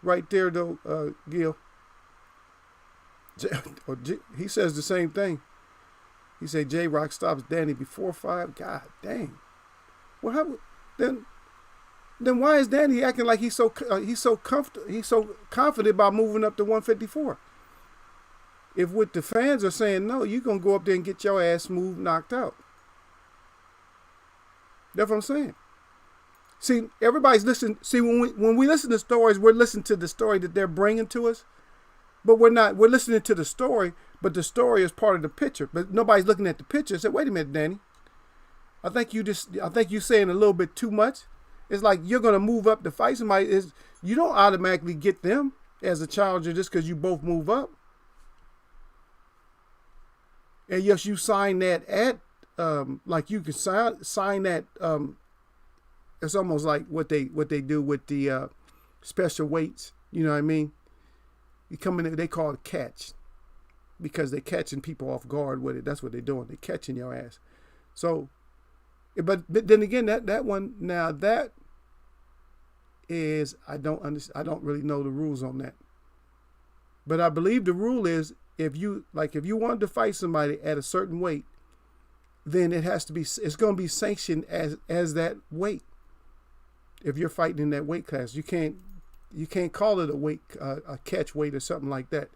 Speaker 1: right there though, Gil. He says the same thing. He said J-Rock stops Danny before 5. God dang. Well, how then why is Danny acting like he's so comfortable? He's so confident about moving up to 154. If what the fans are saying no, you're gonna go up there and get your ass moved, knocked out. That's what I'm saying. See, everybody's listening. See, when we listen to stories, we're listening to the story that they're bringing to us. But we're not. We're listening to the story, but the story is part of the picture. But nobody's looking at the picture and say, "Wait a minute, Danny. I think you're saying a little bit too much." It's like you're gonna move up to fight somebody. You don't automatically get them as a challenger just because you both move up. And yes, you sign that at like you can sign that. It's almost like what they do with the special weights. You know what I mean? You come in, they call it catch because they're catching people off guard with it. That's what they're doing. They're catching your ass. So, but then again, that one now that is I don't really know the rules on that. But I believe the rule is if you wanted to fight somebody at a certain weight, then it's going to be sanctioned as that weight. If you're fighting in that weight class, you can't call it a catch weight or something like that,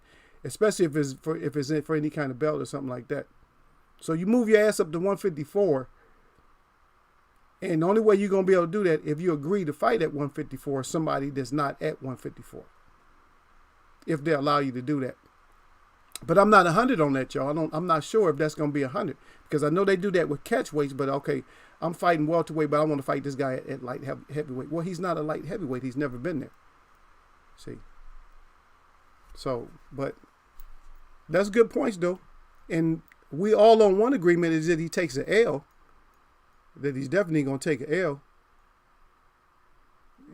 Speaker 1: especially if it's for any kind of belt or something like that. So you move your ass up to 154, and the only way you're going to be able to do that if you agree to fight at 154 somebody that's not at 154, if they allow you to do that. But I'm not 100 on that, y'all. I'm not sure if that's going to be 100, because I know they do that with catch weights. But okay, I'm fighting welterweight, but I want to fight this guy at light heavyweight. Well, he's not a light heavyweight. He's never been there. See. So, but that's good points though, and we all on one agreement is that he takes an L. That he's definitely gonna take an L.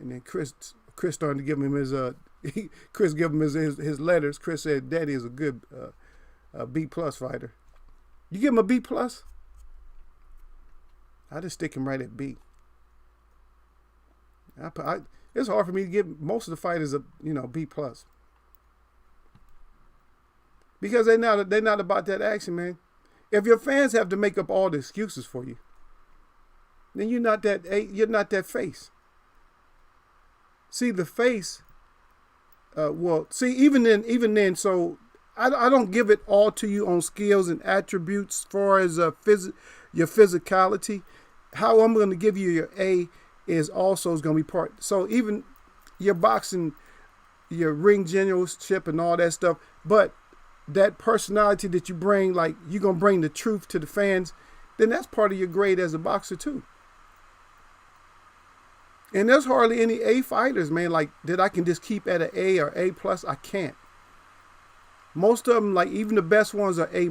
Speaker 1: And then Chris starting to give him his Chris gave him his letters. Chris said Daddy is a good B+ fighter. You give him a B+? I just stick him right at B. It's hard for me to give most of the fighters a B+. Because they're not about that action, man. If your fans have to make up all the excuses for you, then you're not that face. See, the face. Even then. So I don't give it all to you on skills and attributes as far as your physicality. How I'm going to give you your A is going to be part. So even your boxing, your ring generalship and all that stuff, but that personality that you bring, like you're going to bring the truth to the fans, then that's part of your grade as a boxer too. And there's hardly any A fighters, man, like that I can just keep at an A or A+. I can't. Most of them, like even the best ones, are A-.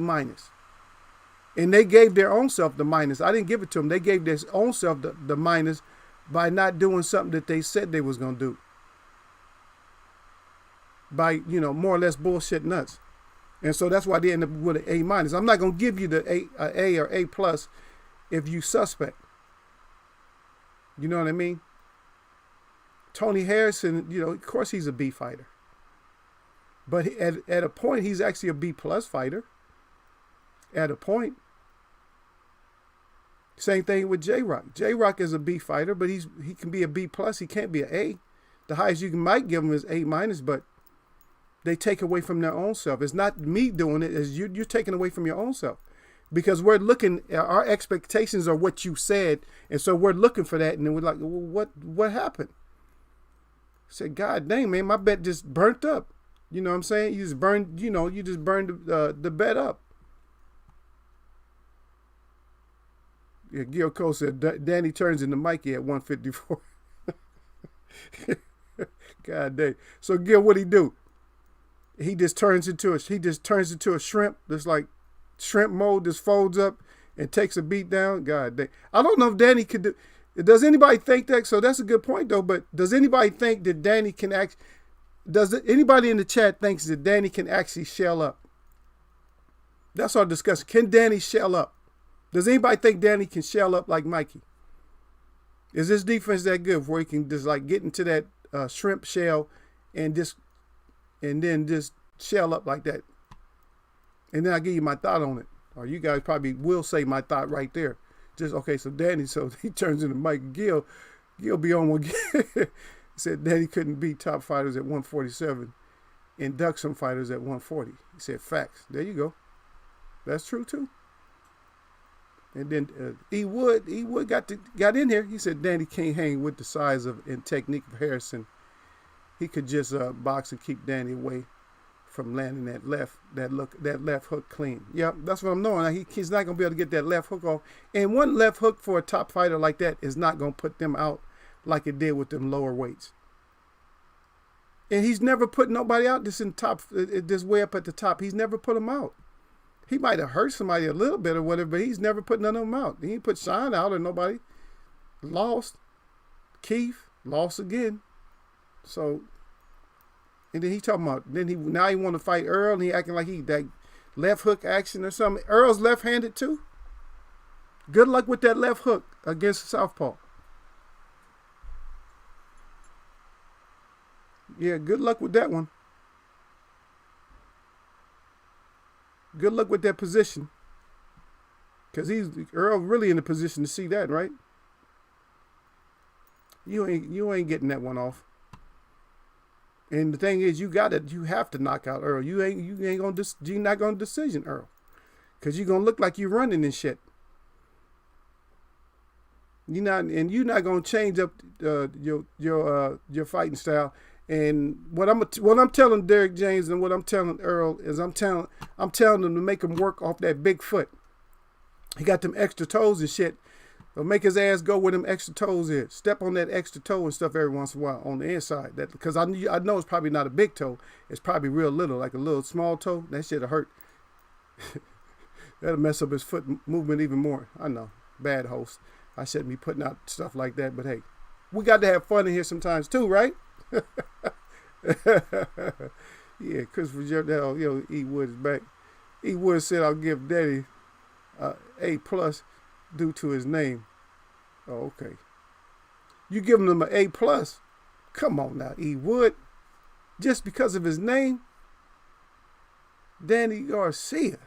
Speaker 1: And they gave their own self the minus. I didn't give it to them. They gave their own self the minus by not doing something that they said they was going to do. By, more or less bullshit nuts. And so that's why they end up with an A-. I'm not going to give you the A or A+ if you suspect. You know what I mean? Tony Harrison, of course he's a B fighter. But at a point, he's actually a B+ fighter. At a point. Same thing with J-Rock. J-Rock is a B fighter, but he can be a B+. He can't be an A. The highest you might give him is A-, but they take away from their own self. It's not me doing it. It's you're taking away from your own self. Because we're looking, our expectations are what you said, and so we're looking for that, and then we're like, well, what happened? I said, God dang, man, my bet just burnt up. You know what I'm saying? You just burned the bet up. Yeah, Gil Cole said, Danny turns into Mikey at 154. God dang. So Gil, what'd he do? He just turns into a shrimp. That's like shrimp mode, just folds up and takes a beat down. God dang. I don't know if Danny could do. Does anybody think that? So that's a good point though. But does anybody think that Danny can act? Does anybody in the chat thinks that Danny can actually shell up? That's our discussion. Can Danny shell up? Does anybody think Danny can shell up like Mikey? Is this defense that good where he can just like get into that shrimp shell and then just shell up like that? And then I'll give you my thought on it. Or you guys probably will say my thought right there. Just, okay, so Danny, so he turns into Mike Gill. Gill be on one. He said Danny couldn't beat top fighters at 147 and duck some fighters at 140. He said facts. There you go. That's true too. And then E. Wood got in here. He said Danny can't hang with the size and technique of Harrison. He could just box and keep Danny away from landing that left hook clean. Yeah, that's what I'm knowing. He's not going to be able to get that left hook off. And one left hook for a top fighter like that is not going to put them out like it did with them lower weights. And he's never put nobody out this way up at the top. He's never put them out. He might have hurt somebody a little bit or whatever, but he's never put none of them out. He ain't put Sean out or nobody. Lost. Keith lost again. So, and then he talking about, now he want to fight Earl, and he acting like he that left hook action or something. Earl's left-handed too. Good luck with that left hook against Southpaw. Yeah, good luck with that one. Good luck with that position. Because Earl really in the position to see that, right? You ain't getting that one off. And the thing is, you have to knock out Earl. You're not gonna decision Earl. Because you're gonna look like you're running and shit. You're not gonna change up your fighting style. And what I'm telling Derrick James and what I'm telling Earl is I'm telling them to make him work off that big foot. He got them extra toes and shit. So make his ass go where them extra toes is. Step on that extra toe and stuff every once in a while on the inside. That because I know it's probably not a big toe. It's probably real little, like a little small toe. That shit'll hurt. That'll mess up his foot movement even more. I know. Bad host. I shouldn't be putting out stuff like that, but hey, we got to have fun in here sometimes too, right? Yeah, Christopher Jordell, E. Wood is back. E. Wood said I'll give Daddy A+ due to his name. Oh, okay. You giving him an A+? Come on now, E. Wood. Just because of his name? Danny Garcia.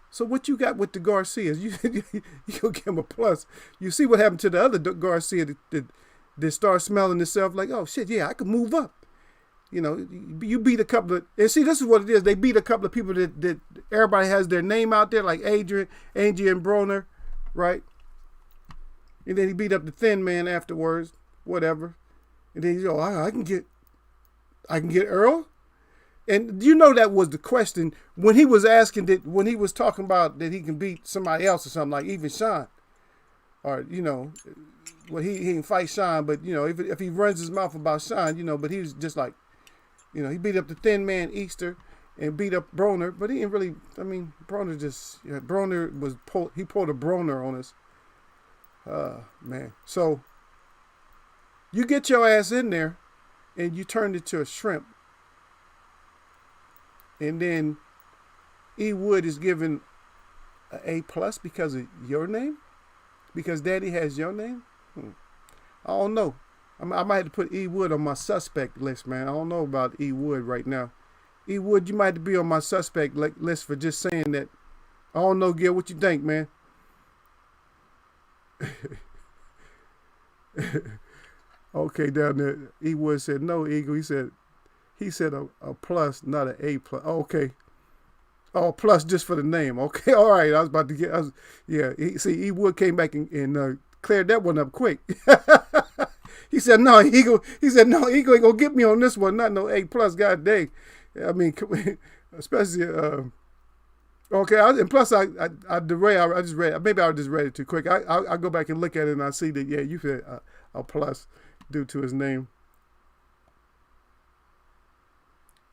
Speaker 1: So what you got with the Garcias? You gonna give him a plus. You see what happened to the other Garcia that start smelling itself like, oh shit, yeah, I could move up. You know, you beat a couple of, and see, this is what it is. They beat a couple of people that everybody has their name out there, like Angie and Broner, right? And then he beat up the thin man afterwards, whatever. And then he's I can get Earl. And you know that was the question when he was asking when he was talking about that he can beat somebody else or something, like even Sean, or well he can fight Sean, but if he runs his mouth about Sean, but he was just like, he beat up the thin man Easter and beat up Broner, but he didn't really. I mean, Broner he pulled a Broner on us. Man, so you get your ass in there and you turned it to a shrimp. And then E. Wood is given an A+ because of your name? Because Daddy has your name? I don't know. I might have to put E. Wood on my suspect list, man. I don't know about E. Wood right now. E. Wood, you might have to be on my suspect list for just saying that. I don't know, Gil. What you think, man? Okay, down there. E. Wood said, no, Eagle. He said a plus, not an A+. Oh, okay. Oh, plus just for the name. Okay, all right. I was about to get. E. Wood came back and cleared that one up quick. He said no, Eagle. He said no, Eagle ain't gonna get me on this one. Not no A+. God dang. I mean, especially. Okay, and plus I derailed. I just read. Maybe I just read it too quick. I'll go back and look at it and I see that you said a plus due to his name.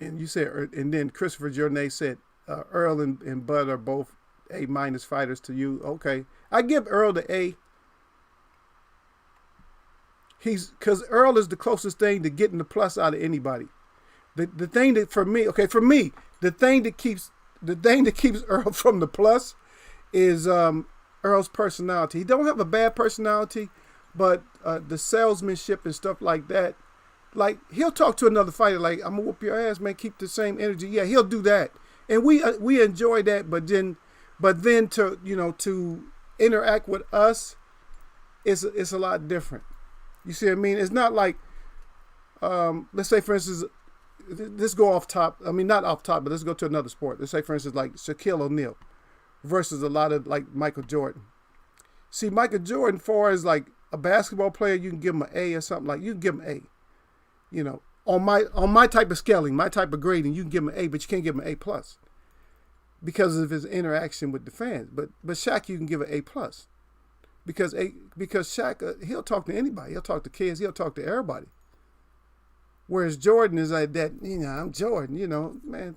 Speaker 1: And you said, and then Christopher Journay said, Earl and Bud are both A- fighters to you. Okay, I give Earl the A. Because Earl is the closest thing to getting the plus out of anybody. The thing that for me, the thing that keeps Earl from the plus is Earl's personality. He don't have a bad personality, but the salesmanship and stuff like that. Like, he'll talk to another fighter like, I'm gonna whoop your ass, man. Keep the same energy. Yeah, he'll do that, and we enjoy that. But then to interact with us, it's a lot different. You see what I mean? It's not like, let's say for instance, let's go off top. I mean, not off top, but let's go to another sport. Let's say for instance, like Shaquille O'Neal versus a lot of like Michael Jordan. See, Michael Jordan, far as like a basketball player, you can give him an A or something like. You can give him A. On my type of scaling, my type of grading, you can give him an A, but you can't give him an A+ because of his interaction with the fans. But Shaq, you can give an A+. Because Shaq, he'll talk to anybody. He'll talk to kids. He'll talk to everybody. Whereas Jordan is like that, I'm Jordan, man.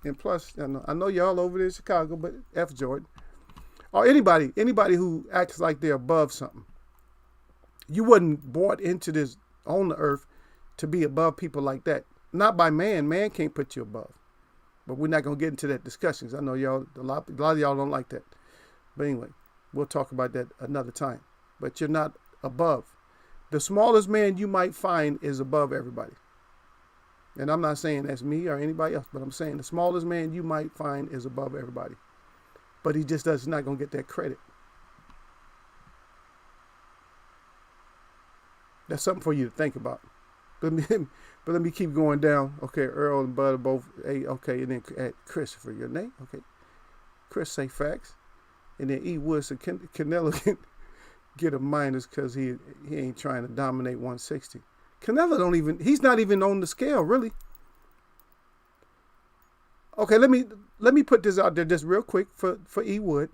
Speaker 1: And plus, I know y'all over there in Chicago, but F Jordan. Or anybody who acts like they're above something. You wasn't brought into this on the earth to be above people like that. Not by man. Man can't put you above. But we're not going to get into that discussion. I know a lot of y'all don't like that. But anyway, we'll talk about that another time. But you're not above. The smallest man you might find is above everybody. And I'm not saying that's me or anybody else, but I'm saying the smallest man you might find is above everybody. But he just does not going to get that credit. That's something for you to think about. But let me keep going down. Okay, Earl and Bud are both A. Okay, and then at Christopher, your name. Okay, Chris say facts, and then E. Wood, so Canelo can get a minus because he ain't trying to dominate 160. Canelo he's not even on the scale really. Okay, let me put this out there just real quick for E. Wood.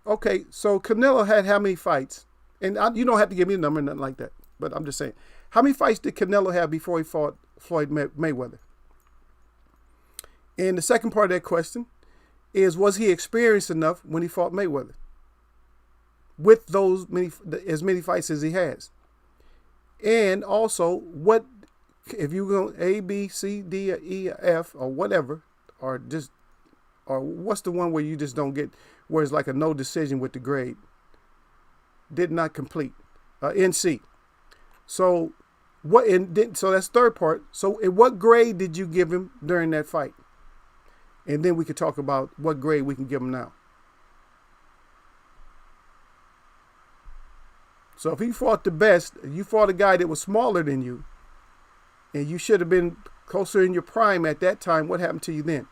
Speaker 1: Okay, so Canelo had how many fights? And you don't have to give me a number, nothing like that. But I'm just saying, how many fights did Canelo have before he fought Floyd Mayweather? And the second part of that question is, was he experienced enough when he fought Mayweather? With as many fights as he has. And also, what if you go A, B, C, D, or E, or F, or whatever, or what's the one where you just don't get, where it's like a no decision with the grade? Did not complete. NC. So so that's third part. So in what grade did you give him during that fight? And then we could talk about what grade we can give him now. So if he fought the best, you fought a guy that was smaller than you, and you should have been closer in your prime at that time, what happened to you then?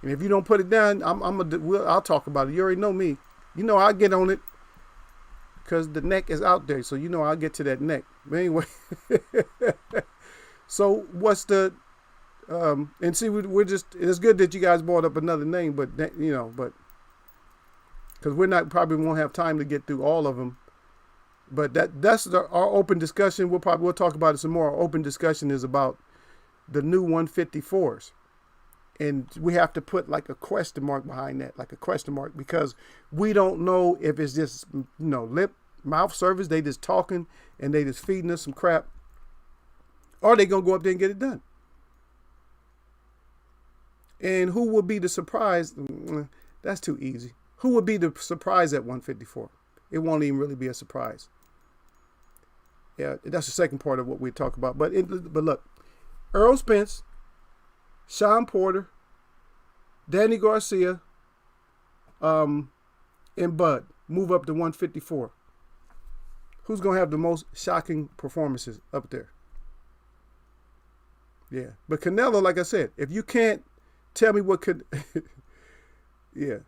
Speaker 1: And if you don't put it down, I'll talk about it. You already know me. You know I'll get on it because the neck is out there. So you know I'll get to that neck. But anyway, so what's the, and see, we're just, it's good that you guys brought up another name, but, you know, but, because probably won't have time to get through all of them. But that's our open discussion. We'll talk about it some more. Our open discussion is about the new 154s. And we have to put like a question mark behind that, like a question mark, because we don't know if it's just, mouth service. They just talking and they just feeding us some crap. Or they going to go up there and get it done. And who would be the surprise? That's too easy. Who would be the surprise at 154? It won't even really be a surprise. Yeah, that's the second part of what we talk about. But look, Earl Spence, Sean Porter, Danny Garcia, and Bud move up to 154. Who's going to have the most shocking performances up there? Yeah. But Canelo, like I said, if you can't tell me what could... yeah.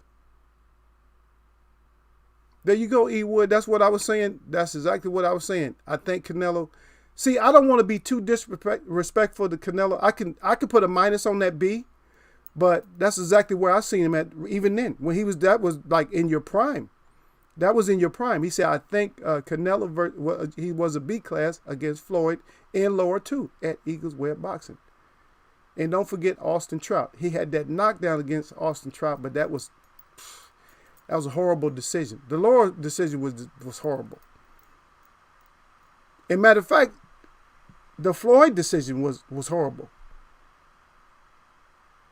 Speaker 1: There you go, E. Wood. That's what I was saying. That's exactly what I was saying. I think Canelo... See, I don't want to be too disrespectful to Canelo. I could put a minus on that B, but that's exactly where I seen him at even then. When that was like in your prime. That was in your prime. He said, I think Canelo, he was a B class against Floyd in lower 2 at Eagles Way of Boxing. And don't forget Austin Trout. He had that knockdown against Austin Trout, but that was a horrible decision. The lower decision was horrible. And matter of fact, the Floyd decision was horrible.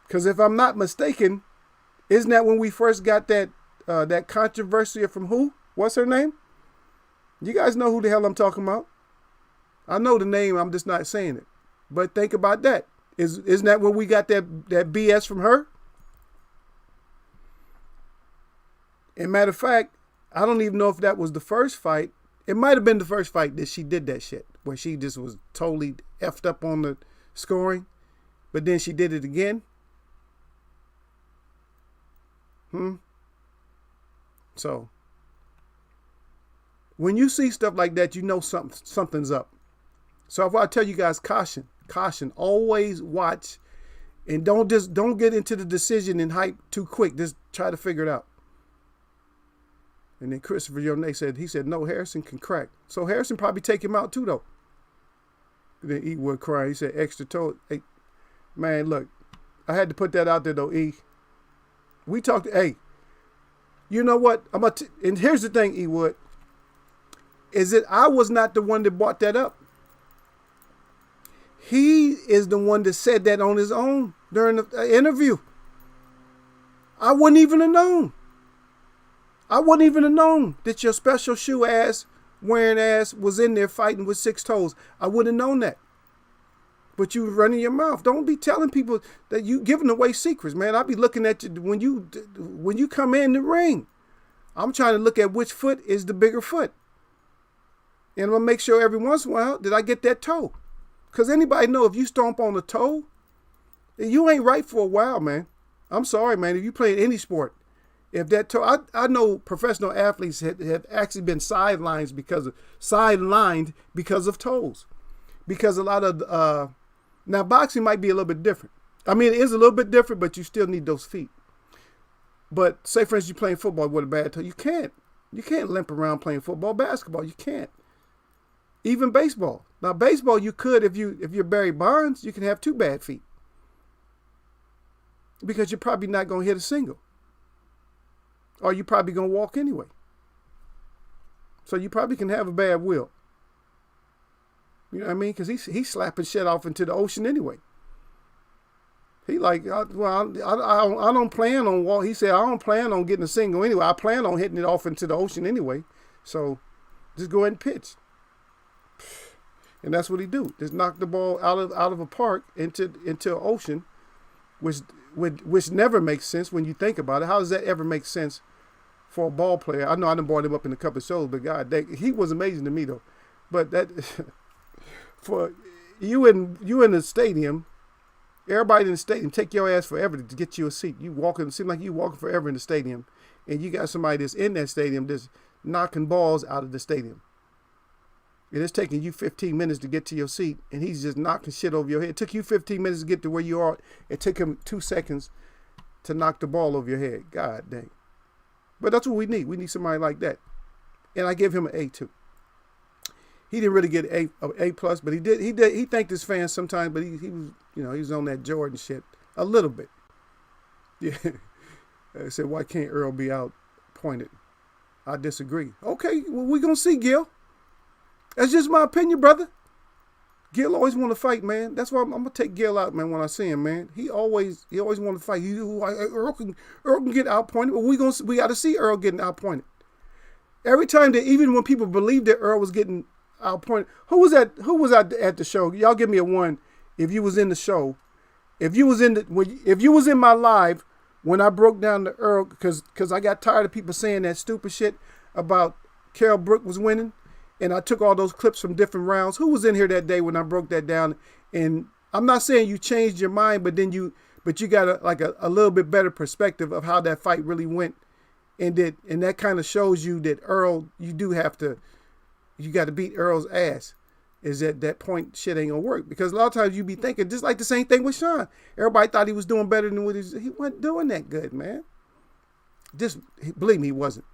Speaker 1: Because if I'm not mistaken, isn't that when we first got that controversy from who? What's her name? You guys know who the hell I'm talking about. I know the name, I'm just not saying it. But think about that. Isn't that when we got that BS from her? And matter of fact, I don't even know if that was the first fight. It might have been the first fight that she did that shit, where she just was totally effed up on the scoring, but then she did it again. So, when you see stuff like that, you know something's up. So if I tell you guys, caution, always watch, and don't get into the decision and hype too quick. Just try to figure it out. And then Christopher Yone said, no, Harrison can crack. So Harrison probably take him out too, though. And then E would cry. He said, extra toe. Hey, man, look, I had to put that out there, though, E. We talked, hey, you know what? And here's the thing, E Wood, is that I was not the one that brought that up. He is the one that said that on his own during the interview. I wouldn't even have known. I wouldn't even have known that your special shoe ass, wearing ass, was in there fighting with 6 toes. I wouldn't have known that. but you running your mouth. Don't be telling people that you giving away secrets, man. I'll be looking at you when you come in the ring. I'm trying to look at which foot is the bigger foot. And I'm going to make sure every once in a while that I get that toe. Because anybody know if you stomp on a toe, you ain't right for a while, man. I'm sorry, man. If you play any sport, if that toe, I know professional athletes have actually been sidelined because of toes. Because a lot of, now boxing might be a little bit different. I mean, it is a little bit different, but you still need those feet. But say, for instance, you're playing football with a bad toe. You can't limp around playing football. Basketball, you can't. Even baseball. Now, baseball, you could, if you're Barry Bonds, you can have 2 bad feet. Because you're probably not going to hit a single. Or you're probably going to walk anyway. So you probably can have a bad will. You know what I mean? Because he's slapping shit off into the ocean anyway. He like, I don't plan on walk. He said, I don't plan on getting a single anyway. I plan on hitting it off into the ocean anyway. So just go ahead and pitch. And that's what he do. Just knock the ball out of a park into an ocean, which never makes sense when you think about it. How does that ever make sense for a ball player? I know I done brought him up in a couple of shows, but God, he was amazing to me though. But that for you in the stadium. Everybody in the stadium, take your ass forever to get you a seat. You walking, seem like you walking forever in the stadium, and you got somebody that's in that stadium that's knocking balls out of the stadium. And it's taking you 15 minutes to get to your seat, and he's just knocking shit over your head. It took you 15 minutes to get to where you are. It took him 2 seconds to knock the ball over your head. God dang. But that's what we need. We need somebody like that. And I give him an A too. He didn't really get an A plus, but he did. He thanked his fans sometimes, but he was, he was on that Jordan shit a little bit. Yeah. I said, why can't Earl be outpointed? I disagree. Okay, well, we're going to see, Gil. That's just my opinion, brother. Gil always want to fight, man. That's why I'm going to take Gil out, man, when I see him, man. He always want to fight. Earl can get outpointed, but we got to see Earl getting outpointed. Every time that, even when people believed that Earl was getting outpointed, who was at the show? Y'all give me a 1 if you was in the show. If you was in my live when I broke down the Earl, because I got tired of people saying that stupid shit about Carol Brook was winning, and I took all those clips from different rounds. Who was in here that day when I broke that down? And I'm not saying you changed your mind, but you got a little bit better perspective of how that fight really went, and that kind of shows you that Earl, you got to beat Earl's ass. Is at that point shit ain't gonna work, because a lot of times you be thinking just like the same thing with Sean. Everybody thought he was doing better than he wasn't doing that good, man. Just believe me, he wasn't.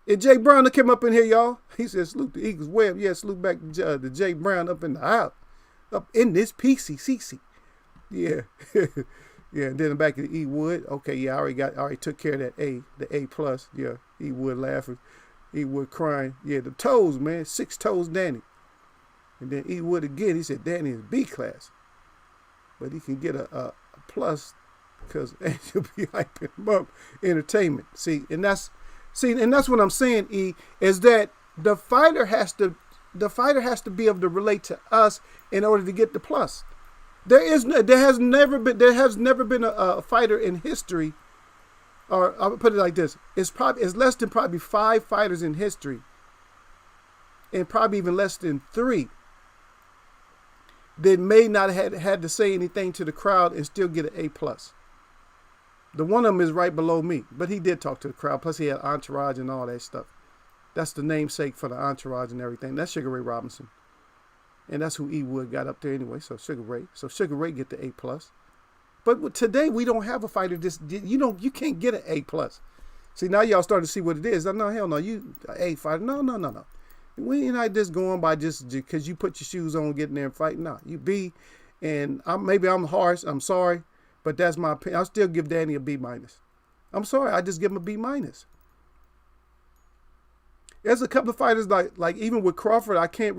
Speaker 1: And Jay Brown came up in here, y'all. He said, salute the Eagles web. Yeah, salute back to Jay Brown up in the house, up in this PCCC. Yeah. Yeah, and then back to E Wood. Okay, yeah, I already took care of that the A plus. Yeah, E Wood laughing, E Wood crying. Yeah, the toes, man, 6 toes Danny. And then E Wood again, he said Danny is B class. But he can get a plus because Angel be hyping him up. Entertainment. See, and that's what I'm saying, E, is that the fighter has to be able to relate to us in order to get the plus. There has never been a fighter in history, or I'll put it like this: it's less than probably 5 fighters in history, and probably even less than 3 that may not have had to say anything to the crowd and still get an A plus. The one of them is right below me, but he did talk to the crowd. Plus he had entourage and all that stuff. That's the namesake for the entourage and everything. That's Sugar Ray Robinson. And that's who E Wood got up there anyway. So Sugar Ray get the A plus. But today we don't have a fighter. You can't get an A plus. See, now y'all starting to see what it is. No, hell no, you A fighter. No. We ain't not just going by just because you put your shoes on, getting there and fighting. No, you B, and maybe I'm harsh. I'm sorry, but that's my opinion. I'll still give Danny a B minus. I'm sorry, I just give him a B minus. There's a couple of fighters like even with Crawford, I can't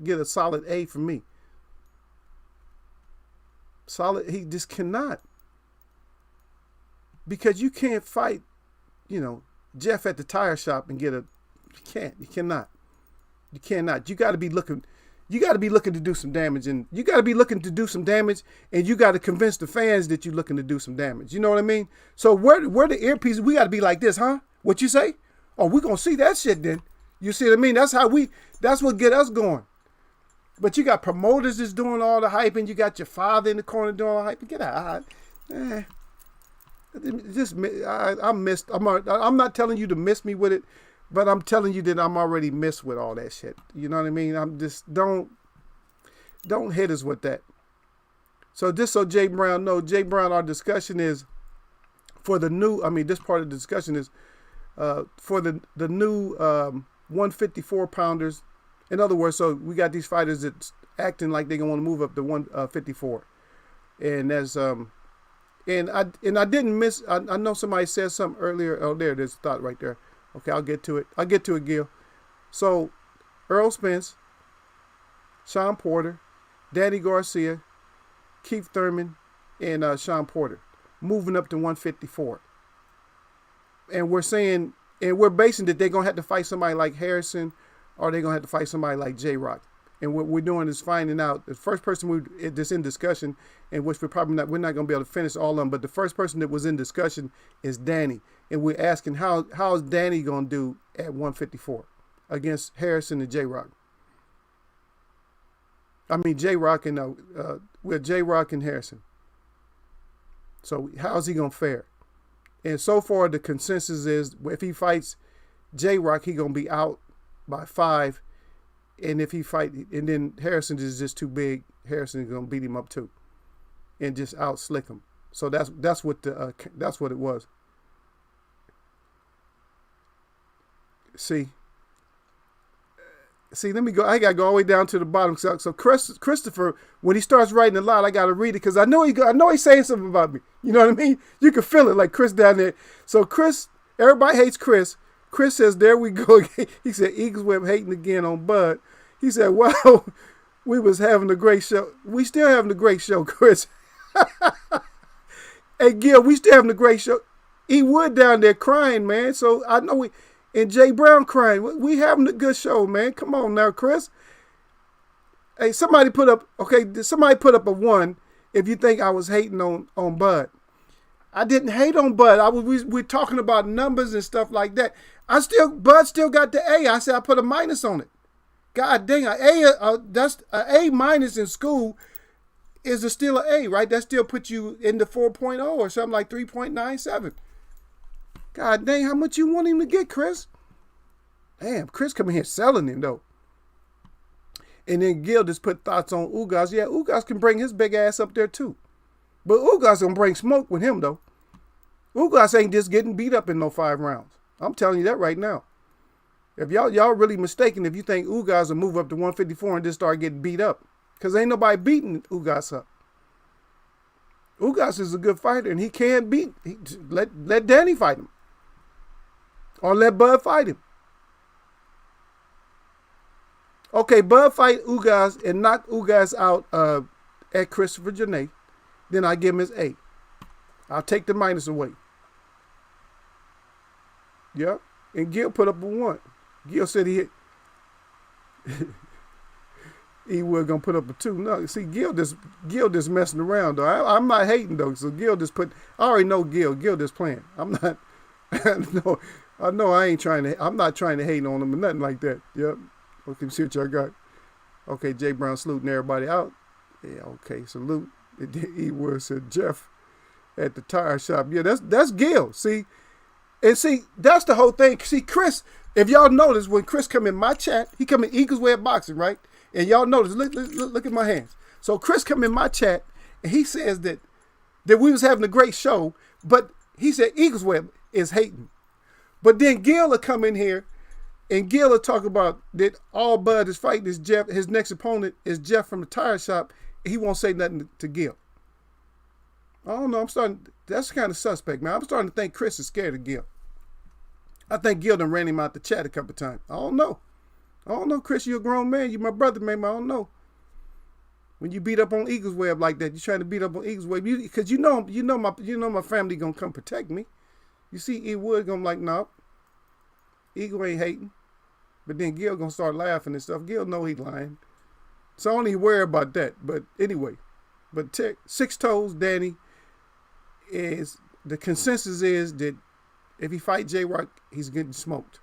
Speaker 1: get a solid A from me. Solid, he just cannot. Because you can't fight, Jeff at the tire shop and get you cannot. You got to be looking, you got to be looking to do some damage, and you got to be looking to do some damage, and you got to convince the fans that you're looking to do some damage. You know what I mean? So where the earpieces, we got to be like this, huh? What you say? Oh, we're going to see that shit then. You see what I mean? That's what get us going. But you got promoters that's doing all the hyping. You got your father in the corner doing all the hyping. Get out. I'm not telling you to miss me with it, but I'm telling you that I'm already missed with all that shit. You know what I mean? I'm just, don't hit us with that. So just so Jay Brown know, Jay Brown, our discussion is for the new, this part of the discussion is for the new 154 pounders. In other words, so we got these fighters that's acting like they're gonna want to move up to 154, and that's and I didn't miss. I know somebody said something earlier. Oh, there's a thought right there. Okay, I'll get to it, Gil. So Earl Spence, Sean Porter, Danny Garcia, Keith Thurman, and Sean Porter moving up to 154, and we're basing that they're gonna have to fight somebody like Harrison, or they're going to have to fight somebody like J-Rock. And what we're doing is finding out the first person that's in discussion, and which we're not going to be able to finish all of them, but the first person that was in discussion is Danny. And we're asking how is Danny going to do at 154 against Harrison and J-Rock? J-Rock and with J-Rock and Harrison. So how's he going to fare? And so far the consensus is if he fights J-Rock, he's going to be out by 5, and if he fight, and then Harrison is just too big, Harrison is gonna beat him up too, and just out slick him. So that's what it was. See, let me go. I gotta go all the way down to the bottom. So Christopher, when he starts writing a lot, I gotta read it because I know he's saying something about me. You know what I mean? You can feel it, like Chris down there. So Chris, everybody hates Chris. Chris says, there we go again. He said, Eagles Web hating again on Bud. He said, wow, we was having a great show. We still having a great show, Chris. Hey, Gil, we still having a great show. E. Wood down there crying, man. So I know and Jay Brown crying. We having a good show, man. Come on now, Chris. Hey, somebody put up a 1 if you think I was hating on Bud. I didn't hate on Bud. We're talking about numbers and stuff like that. Bud still got the A. I said I put a minus on it. God dang, that's an A minus in school is still an A, right? That still puts you in the 4.0 or something like 3.97. God dang, how much you want him to get, Chris? Damn, Chris coming here selling him though. And then Gil just put thoughts on Ugas. Yeah, Ugas can bring his big ass up there too. But Ugas gonna bring smoke with him though. Ugas ain't just getting beat up in no 5 rounds. I'm telling you that right now. If y'all really mistaken if you think Ugas will move up to 154 and just start getting beat up. Because ain't nobody beating Ugas up. Ugas is a good fighter and he can't beat. Let Danny fight him. Or let Bud fight him. Okay, Bud fight Ugas and knock Ugas out at Christopher Janae. Then I give him his A. I'll take the minus away. Yep. And Gil put up a 1. Gil said he was gonna put up a 2. No, see, Gil just messing around though. I'm not hating though. So Gil just I already know Gil. Gil just playing. I'm not. I know I ain't trying to. I'm not trying to hate on him or nothing like that. Yep. Okay, see what y'all got. Okay, Jay Brown saluting everybody out. Yeah. Okay, salute. He was said Jeff at the tire shop. Yeah, that's Gil. See. And see, that's the whole thing. See, Chris, if y'all notice, when Chris come in my chat, he come in Eagles Web Boxing, right? And y'all notice, look at my hands. So Chris come in my chat, and he says that we was having a great show, but he said Eagles Web is hating. But then Gil will come in here, and Gil will talk about that all Bud is fighting is Jeff. His next opponent is Jeff from the tire shop, and he won't say nothing to Gil. I don't know. That's kind of suspect, man. I'm starting to think Chris is scared of Gil. I think Gil done ran him out the chat a couple of times. I don't know, Chris. You're a grown man. You my brother, man. I don't know. When you beat up on Eagles Web like that, you're trying to beat up on Eagles Web, because you know my family gonna come protect me. You see, E Wood gonna like, no, Eagle ain't hating, but then Gil gonna start laughing and stuff. Gil know he lying. So I don't even worry about that. But anyway, but 6 toes, Danny, is the consensus is that if he fight J-Rock, he's getting smoked.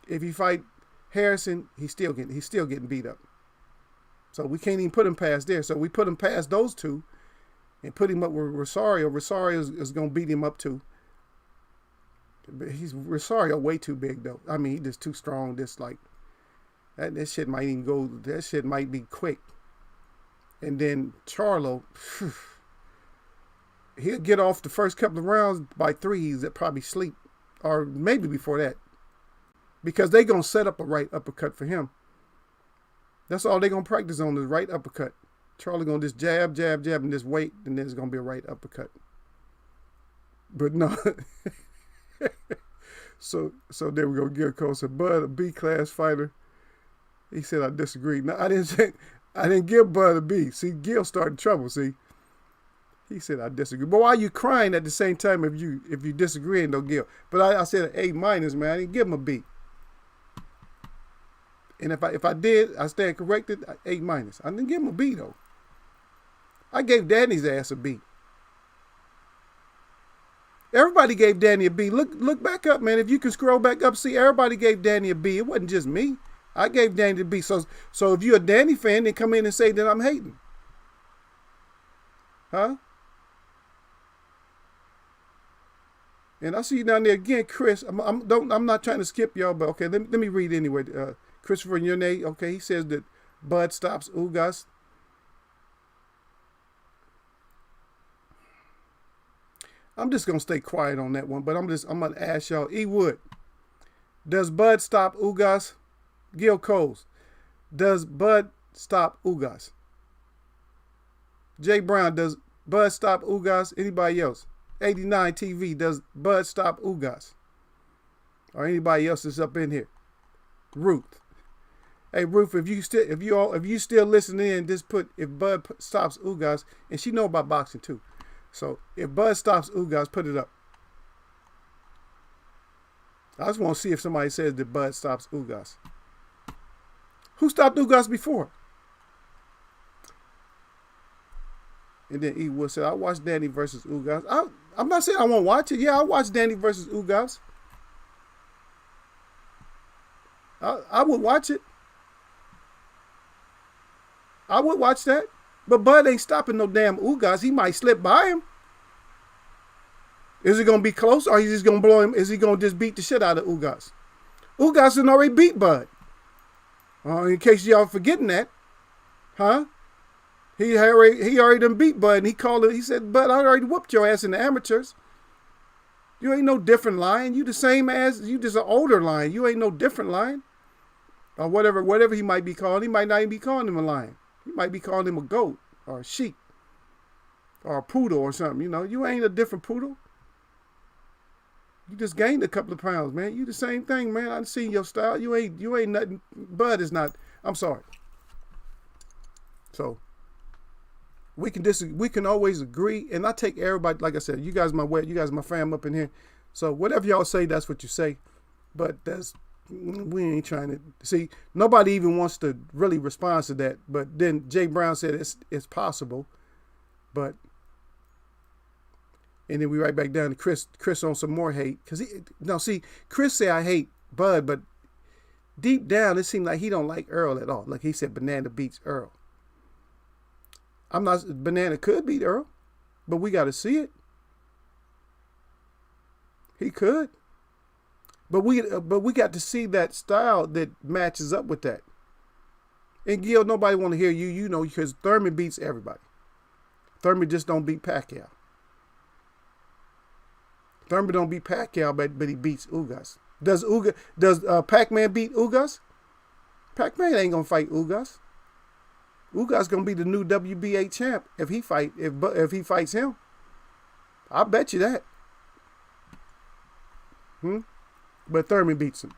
Speaker 1: If he fight Harrison, he's still getting beat up. So we can't even put him past there. So we put him past those two and put him up with Rosario. Rosario is going to beat him up too. But Rosario way too big though. I mean, he's just too strong. Just like that shit might even go. That shit might be quick. And then Charlo, he'll get off the first couple of rounds by 3s that probably sleep, or maybe before that, because they gonna set up a right uppercut for him. That's all they gonna practice on, is right uppercut. Charlie gonna just jab, jab, jab, and just wait, and then it's gonna be a right uppercut. But no. So there we go. Gil Cole said, Bud, a B-class fighter. He said, I disagree. No, I didn't give Bud a B. See, Gil started trouble. See, he said, I disagree. But why are you crying at the same time if you disagree and don't Gil? But I said an A-, man. I didn't give him a B. And if I did, I stand corrected. A-. I didn't give him a B though. I gave Danny's ass a B. Everybody gave Danny a B. Look back up, man. If you can scroll back up, see, everybody gave Danny a B. It wasn't just me. I gave Danny a B. So if you're a Danny fan, then come in and say that I'm hating. Huh? And I see you down there again, Chris. I'm not trying to skip y'all, but okay, let me read anyway. Christopher Yone, okay, he says that Bud stops Ugas. I'm just gonna stay quiet on that one, but I'm gonna ask y'all. E. Wood, does Bud stop Ugas? Gil Coles, does Bud stop Ugas? Jay Brown, does Bud stop Ugas? Anybody else? 89 TV, does Bud stop Ugas? Or anybody else that's up in here? Ruth. Hey Ruth, if you still listening in, just put if Bud stops Ugas, and she know about boxing too. So if Bud stops Ugas, put it up. I just want to see if somebody says that Bud stops Ugas. Who stopped Ugas before? And then E. Wood said, I watched Danny versus Ugas. I'm not saying I won't watch it. Yeah, I watched Danny versus Ugas. I would watch it. I would watch that. But Bud ain't stopping no damn Ugas. He might slip by him. Is it going to be close, or is he just going to blow him? Is he going to just beat the shit out of Ugas? Ugas had already beat Bud. In case y'all forgetting that. Huh? He already done beat Bud, and he said, Bud, I already whooped your ass in the amateurs. You ain't no different lion. You the same as, you just an older lion. You ain't no different lion. Or whatever he might be calling. He might not even be calling him a lion. He might be calling him a goat or a sheep or a poodle or something. You know, you ain't a different poodle. You just gained a couple of pounds, man. You the same thing, man. I've seen your style. You ain't nothing. Bud is not. I'm sorry. So we can always agree, and I take everybody. Like I said, you guys my fam up in here. So whatever y'all say, that's what you say. But we ain't trying to see. Nobody even wants to really respond to that. But then Jay Brown said it's possible, but. And then we right back down to Chris on some more hate. Chris say I hate Bud, but deep down it seemed like he don't like Earl at all. Like he said, Banana beats Earl. Banana could beat Earl, but we got to see it. He could. But we got to see that style that matches up with that. And Gil, nobody want to hear you, you know, because Thurman beats everybody. Thurman just don't beat Pacquiao. Thurman don't beat Pacquiao, but he beats Ugas. Does Pac-Man beat Ugas? Pac-Man ain't gonna fight Ugas. Ugas gonna be the new WBA champ if he fights him. I bet you that. But Thurman beats him.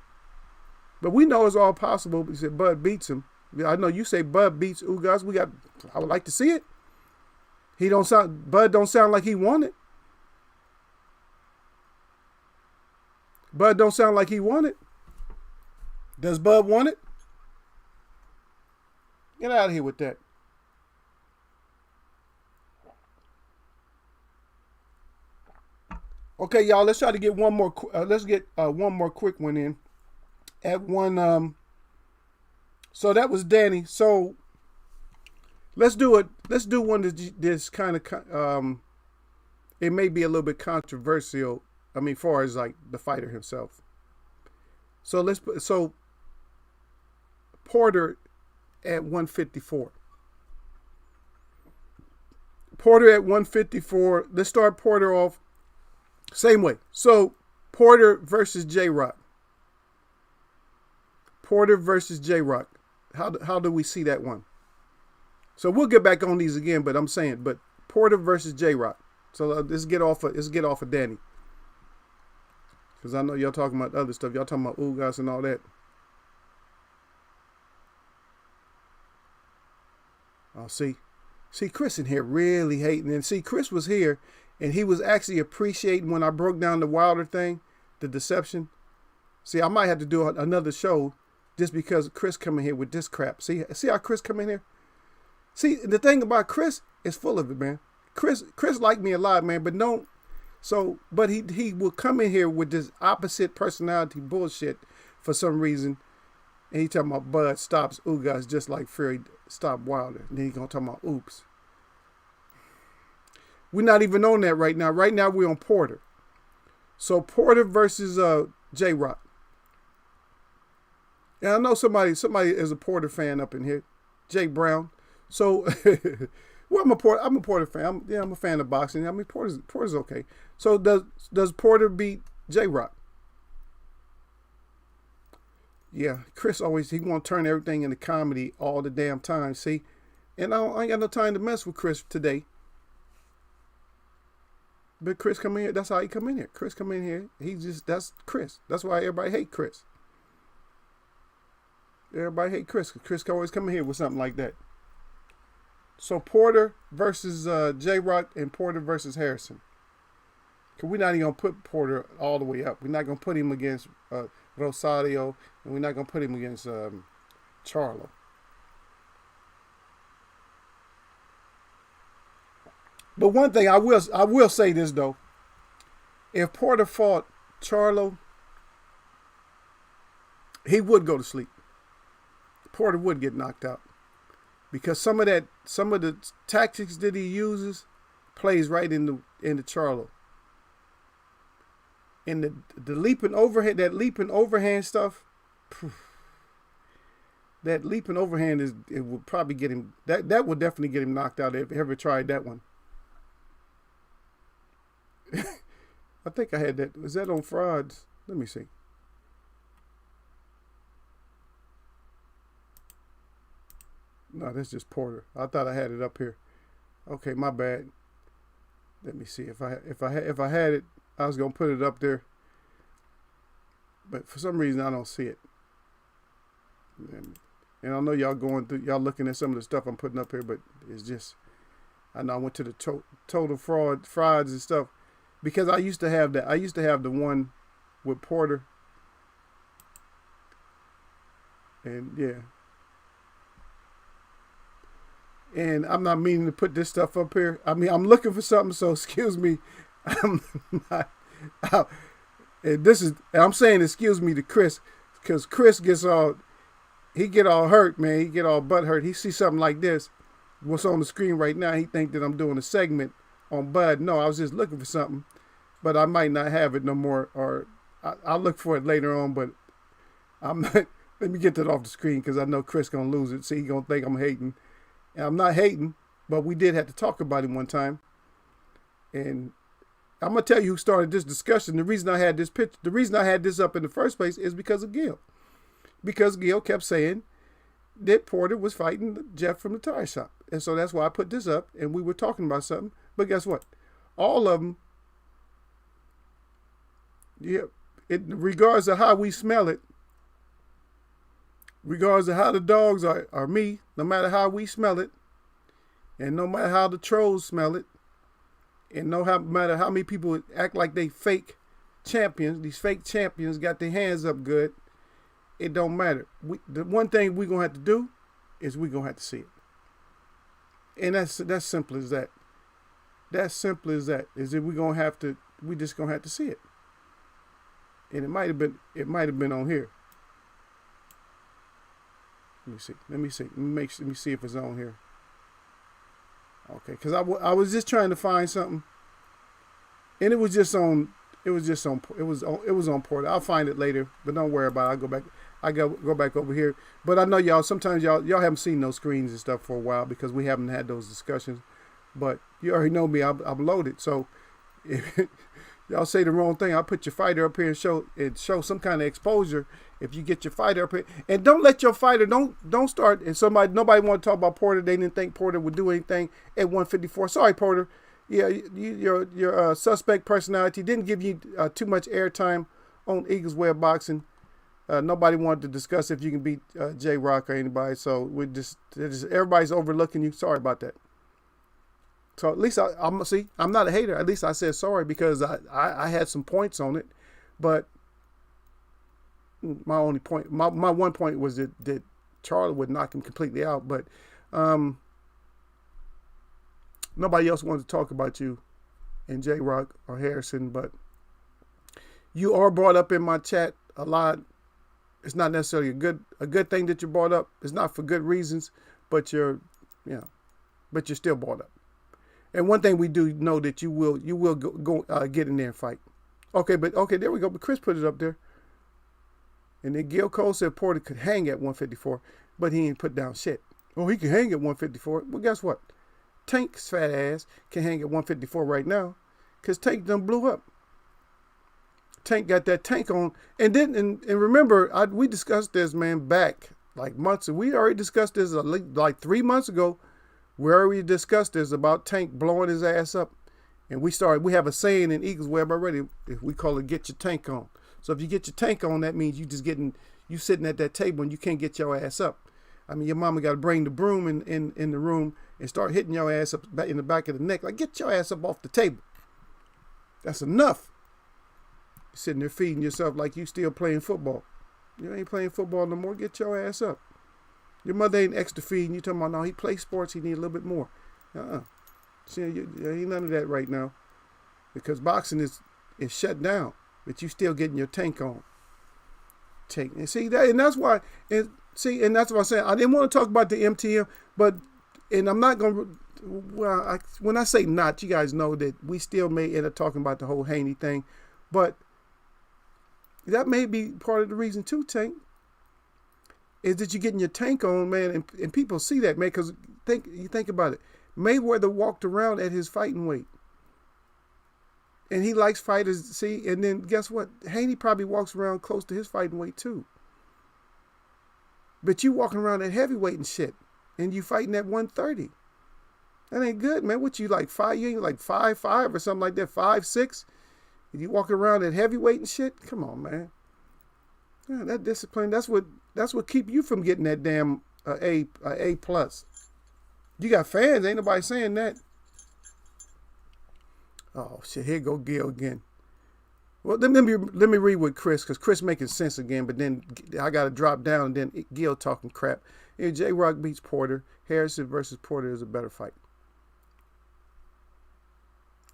Speaker 1: But we know it's all possible. He said Bud beats him. I know you say Bud beats Ugas. I would like to see it. Bud don't sound like he won it. Bud don't sound like he won it. Does Bud want it? Get out of here with that. Okay, y'all. Let's try to get one more. Let's get one more quick one in. At one. So that was Danny. So let's do it. Let's do one that's kind of. It may be a little bit controversial. I mean, far as like the fighter himself. So let's put Porter at 154. Porter at 154. Let's start Porter off same way. So Porter versus J-Rock. Porter versus J-Rock. How do we see that one? So we'll get back on these again, but I'm saying, but Porter versus J-Rock. So let's get off of Danny. Because I know y'all talking about other stuff. Y'all talking about Ugas and all that. Oh, see Chris in here really hating. And see, Chris was here, and he was actually appreciating when I broke down the Wilder thing, the deception. See, I might have to do another show just because Chris come in here with this crap. See how Chris come in here? See, the thing about Chris is full of it, man. Chris liked me a lot, man, but don't. So, but he will come in here with this opposite personality bullshit for some reason. And he talking about Bud stops Ugas just like Fury stopped Wilder. And then he gonna talk about oops. We're not even on that right now. Right now we're on Porter. So Porter versus J-Rock. And I know somebody is a Porter fan up in here. Jake Brown. So well, I'm a Porter fan. I'm a fan of boxing. I mean, Porter's okay. So does Porter beat J-Rock? Yeah, Chris he want to turn everything into comedy all the damn time. See, and I ain't got no time to mess with Chris today. But Chris come in here. That's how he come in here. Chris come in here. That's Chris. That's why everybody hate Chris. Everybody hate Chris. Chris can always come in here with something like that. So Porter versus J-Rock and Porter versus Harrison. Because we're not even going to put Porter all the way up. We're not going to put him against Rosario. And we're not going to put him against Charlo. But one thing I will say this, though. If Porter fought Charlo, he would go to sleep. Porter would get knocked out. Because some of the tactics that he uses plays right into Charlo. And the leaping overhand, that leaping overhand stuff, that leaping overhand it would probably get him, that would definitely get him knocked out if he ever tried that one. I think I had that. Was that on frauds? Let me see. No, that's just Porter. I thought I had it up here. Okay, my bad. Let me see if I had it. I was gonna put it up there, but for some reason I don't see it. And I know y'all looking at some of the stuff I'm putting up here, but it's just I know I went to the total frauds and stuff because I used to have that. I used to have the one with Porter, and yeah. And I'm not meaning to put this stuff up here. I mean, I'm looking for something, so excuse me. I'm not. I'm saying excuse me to Chris, because Chris get all hurt, man. He get all butt hurt. He sees something like this, what's on the screen right now. He think that I'm doing a segment on Bud. No, I was just looking for something, but I might not have it no more, or I'll look for it later on. But I'm not. Let me get that off the screen because I know Chris gonna lose it. See, he gonna think I'm hating. And I'm not hating, but we did have to talk about him one time. And I'm gonna tell you who started this discussion. The reason I had this up in the first place is because of Gil. Because Gil kept saying that Porter was fighting Jeff from the tire shop. And so that's why I put this up, and we were talking about something. But guess what? All of them, yeah, regardless of how we smell it, regardless of how the dogs are me, no matter how we smell it, and no matter how the trolls smell it, and no matter how many people act like they fake champions, these fake champions got their hands up good, it don't matter. The one thing we're going to have to do is we're gonna have to see it. And that's simple as that. That's simple as that. Is that we just gonna have to see it. And it might have been on here. Let me see if it's on here. Okay, because I was just trying to find something, and it was on Porter. I'll find it later, but don't worry about it. I go back over here. But I know y'all sometimes y'all haven't seen those screens and stuff for a while because we haven't had those discussions. But you already know me. I'm loaded. So if y'all say the wrong thing, I'll put your fighter up here and show some kind of exposure. If you get your fighter up here, and don't let your fighter don't start. And nobody want to talk about Porter. They didn't think Porter would do anything at 154. Sorry, Porter. Yeah, your suspect personality didn't give you too much airtime on Eagles Way of Boxing. Nobody wanted to discuss if you can beat J Rock or anybody. So everybody's overlooking you. Sorry about that. So at least I'm not a hater. At least I said sorry because I had some points on it, but my only point, my one point was that Charlie would knock him completely out, but nobody else wanted to talk about you and J Rock or Harrison, but you are brought up in my chat a lot. It's not necessarily a good thing that you're brought up. It's not for good reasons, but you're still brought up. And one thing we do know that you will go get in there and fight. Okay, there we go. But Chris put it up there. And then Gil Cole said Porter could hang at 154, but he ain't put down shit. Oh, he can hang at 154. Well, guess what? Tank's fat ass can hang at 154 right now because Tank done blew up. Tank got that tank on. And remember, we discussed this, man, back like months. We already discussed this like 3 months ago. We already discussed this about Tank blowing his ass up. And we have a saying in Eagles Web already. We call it get your tank on. So if you get your tank on, that means you sitting at that table and you can't get your ass up. I mean, your mama got to bring the broom in the room and start hitting your ass up in the back of the neck. Like, get your ass up off the table. That's enough. You're sitting there feeding yourself like you still playing football. You ain't playing football no more. Get your ass up. Your mother ain't extra feeding. You talking about, no, he plays sports. He need a little bit more. See, ain't none of that right now. Because boxing is shut down. But you still getting your tank on. And see that, and that's why. And that's what I'm saying. I didn't want to talk about the MTM, and I'm not gonna. Well, when I say not, you guys know that we still may end up talking about the whole Haney thing, but that may be part of the reason too, Tank. Is that you're getting your tank on, man, and people see that, man, because you think about it. Mayweather walked around at his fighting weight. And he likes fighters, see, and then guess what? Haney probably walks around close to his fighting weight too. But you walking around at heavyweight and shit, and you fighting at 130. That ain't good, man. What you like, 5? You ain't like 5'5" or something like that, 5'6"? And you walking around at heavyweight and shit? Come on, man. Yeah, that discipline, that's what keep you from getting that damn A+. You got fans, ain't nobody saying that. Oh shit! Here go Gil again. Well, let me read with Chris, because Chris making sense again. But then I got to drop down, and then Gil talking crap. Here, J Rock beats Porter. Harrison versus Porter is a better fight.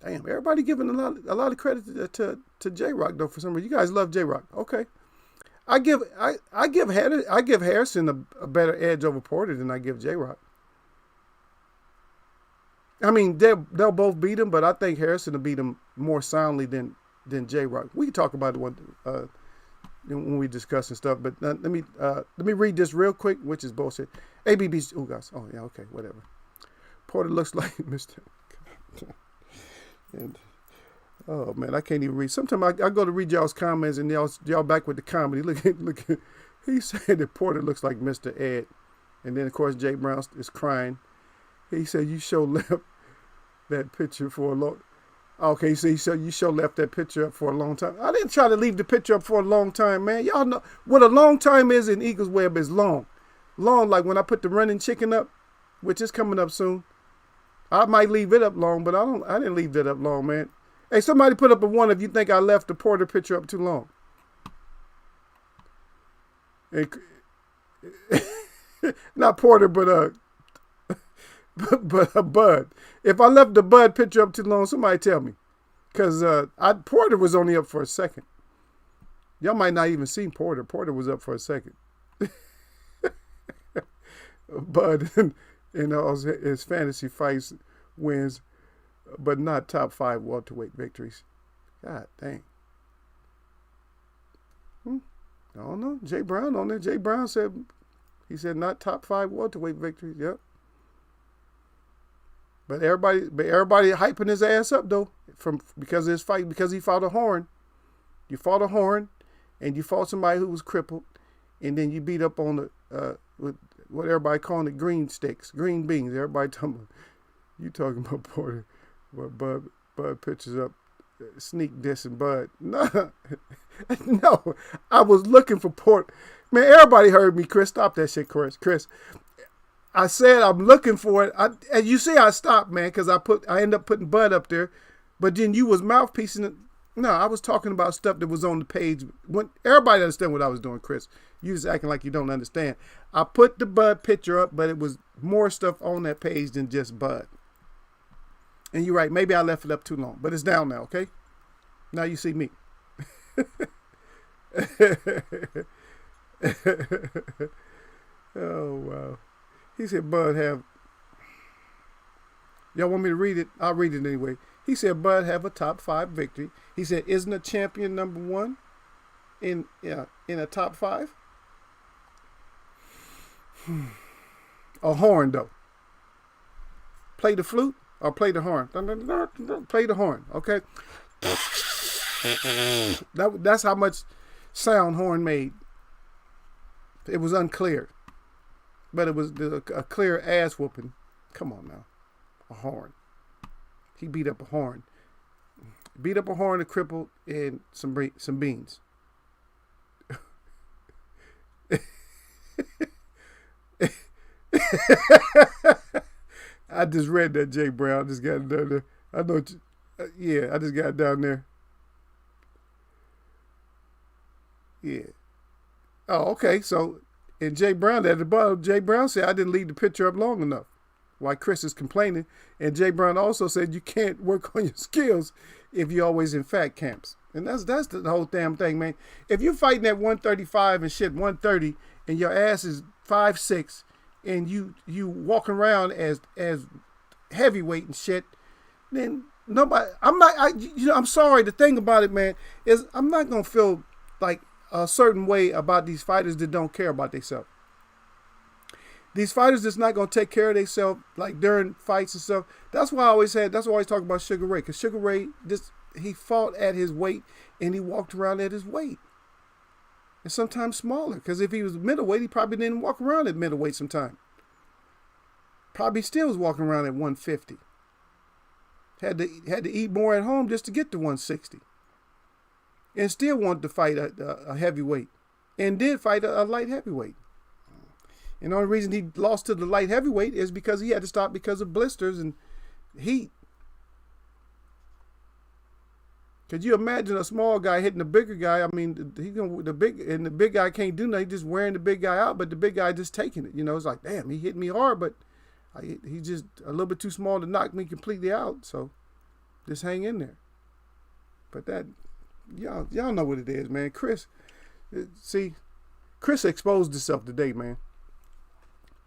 Speaker 1: Damn, everybody giving a lot of credit to J Rock though. For some reason, you guys love J Rock. Okay, I give Harrison a better edge over Porter than I give J Rock. I mean, they'll both beat him, but I think Harrison will beat him more soundly than J Rock. We can talk about it when we discuss and stuff. But let me read this real quick, which is bullshit. ABB's. Oh gosh. Oh yeah. Okay. Whatever. Porter looks like Mr. And oh man, I can't even read. Sometimes I go to read y'all's comments and y'all back with the comedy. Look at. He said that Porter looks like Mr. Ed, and then of course Jay Brown is crying. He said you show left that picture for a long. Okay, so you show left that picture up for a long time. I didn't try to leave the picture up for a long time, man. Y'all know what a long time is in Eagles Web is long. Long, like when I put the running chicken up, which is coming up soon. I might leave it up long, but I didn't leave that up long, man. Hey, somebody put up a 1 if you think I left the Porter picture up too long. Not Porter, but Bud. If I left the Bud picture up too long, somebody tell me. Because Porter was only up for a second. Y'all might not even see Porter. Porter was up for a second. Bud in his fantasy fights wins, but not top 5 welterweight victories. God dang. I don't know. Jay Brown on there. Jay Brown said, he said not top 5 welterweight victories. Yep. But everybody hyping his ass up though, because of his fight, because he fought a horn. You fought a horn, and you fought somebody who was crippled, and then you beat up on the with what everybody calling it, green sticks, green beans. Everybody talking about Porter, but Bud pitches up, sneak dissing Bud. No, no, I was looking for Porter. Man, everybody heard me. Chris, stop that shit, Chris. I said I'm looking for it. And you see, I stopped, man, because I ended up putting Bud up there, but then you was mouthpiecing it. No, I was talking about stuff that was on the page. When everybody understand what I was doing, Chris. You just acting like you don't understand. I put the Bud picture up, but it was more stuff on that page than just Bud. And you're right. Maybe I left it up too long, but it's down now. Okay. Now you see me. Oh wow. He said Bud have. Y'all want me to read it? I'll read it anyway. He said Bud have a top 5 victory. He said, isn't a champion number 1 in a top 5? A horn though. Play the flute or play the horn. Play the horn, okay? That's how much sound horn made. It was unclear, but it was a clear ass whooping. Come on now, a horn. He beat up a horn. Beat up a horn, a crippled, and some beans. I just read that, Jay Brown. I just got it down there. I know. I just got it down there. Yeah. Oh, okay. So, and Jay Brown at the bottom, Jay Brown said, I didn't leave the picture up long enough. While Chris is complaining. And Jay Brown also said you can't work on your skills if you're always in fat camps. And that's the whole damn thing, man. If you're fighting at 135 and shit, 130, and your ass is 5'6", and you walking around as heavyweight and shit, then nobody. I'm sorry. The thing about it, man, is I'm not gonna feel like a certain way about these fighters that don't care about themselves. These fighters that's not gonna take care of themselves, like during fights and stuff. That's why I always talk about Sugar Ray, because Sugar Ray he fought at his weight and he walked around at his weight, and sometimes smaller. Because if he was middleweight, he probably didn't walk around at middleweight. Sometime, probably still was walking around at 150. Had to eat more at home just to get to 160, and still wanted to fight a heavyweight, and did fight a light heavyweight. And the only reason he lost to the light heavyweight is because he had to stop because of blisters and heat. Could you imagine a small guy hitting a bigger guy? I mean, the big guy can't do nothing. He's just wearing the big guy out, but the big guy just taking it. You know, it's like, damn, he hit me hard, but he's just a little bit too small to knock me completely out. So just hang in there. But that, y'all know what it is, man. Chris exposed himself today, man.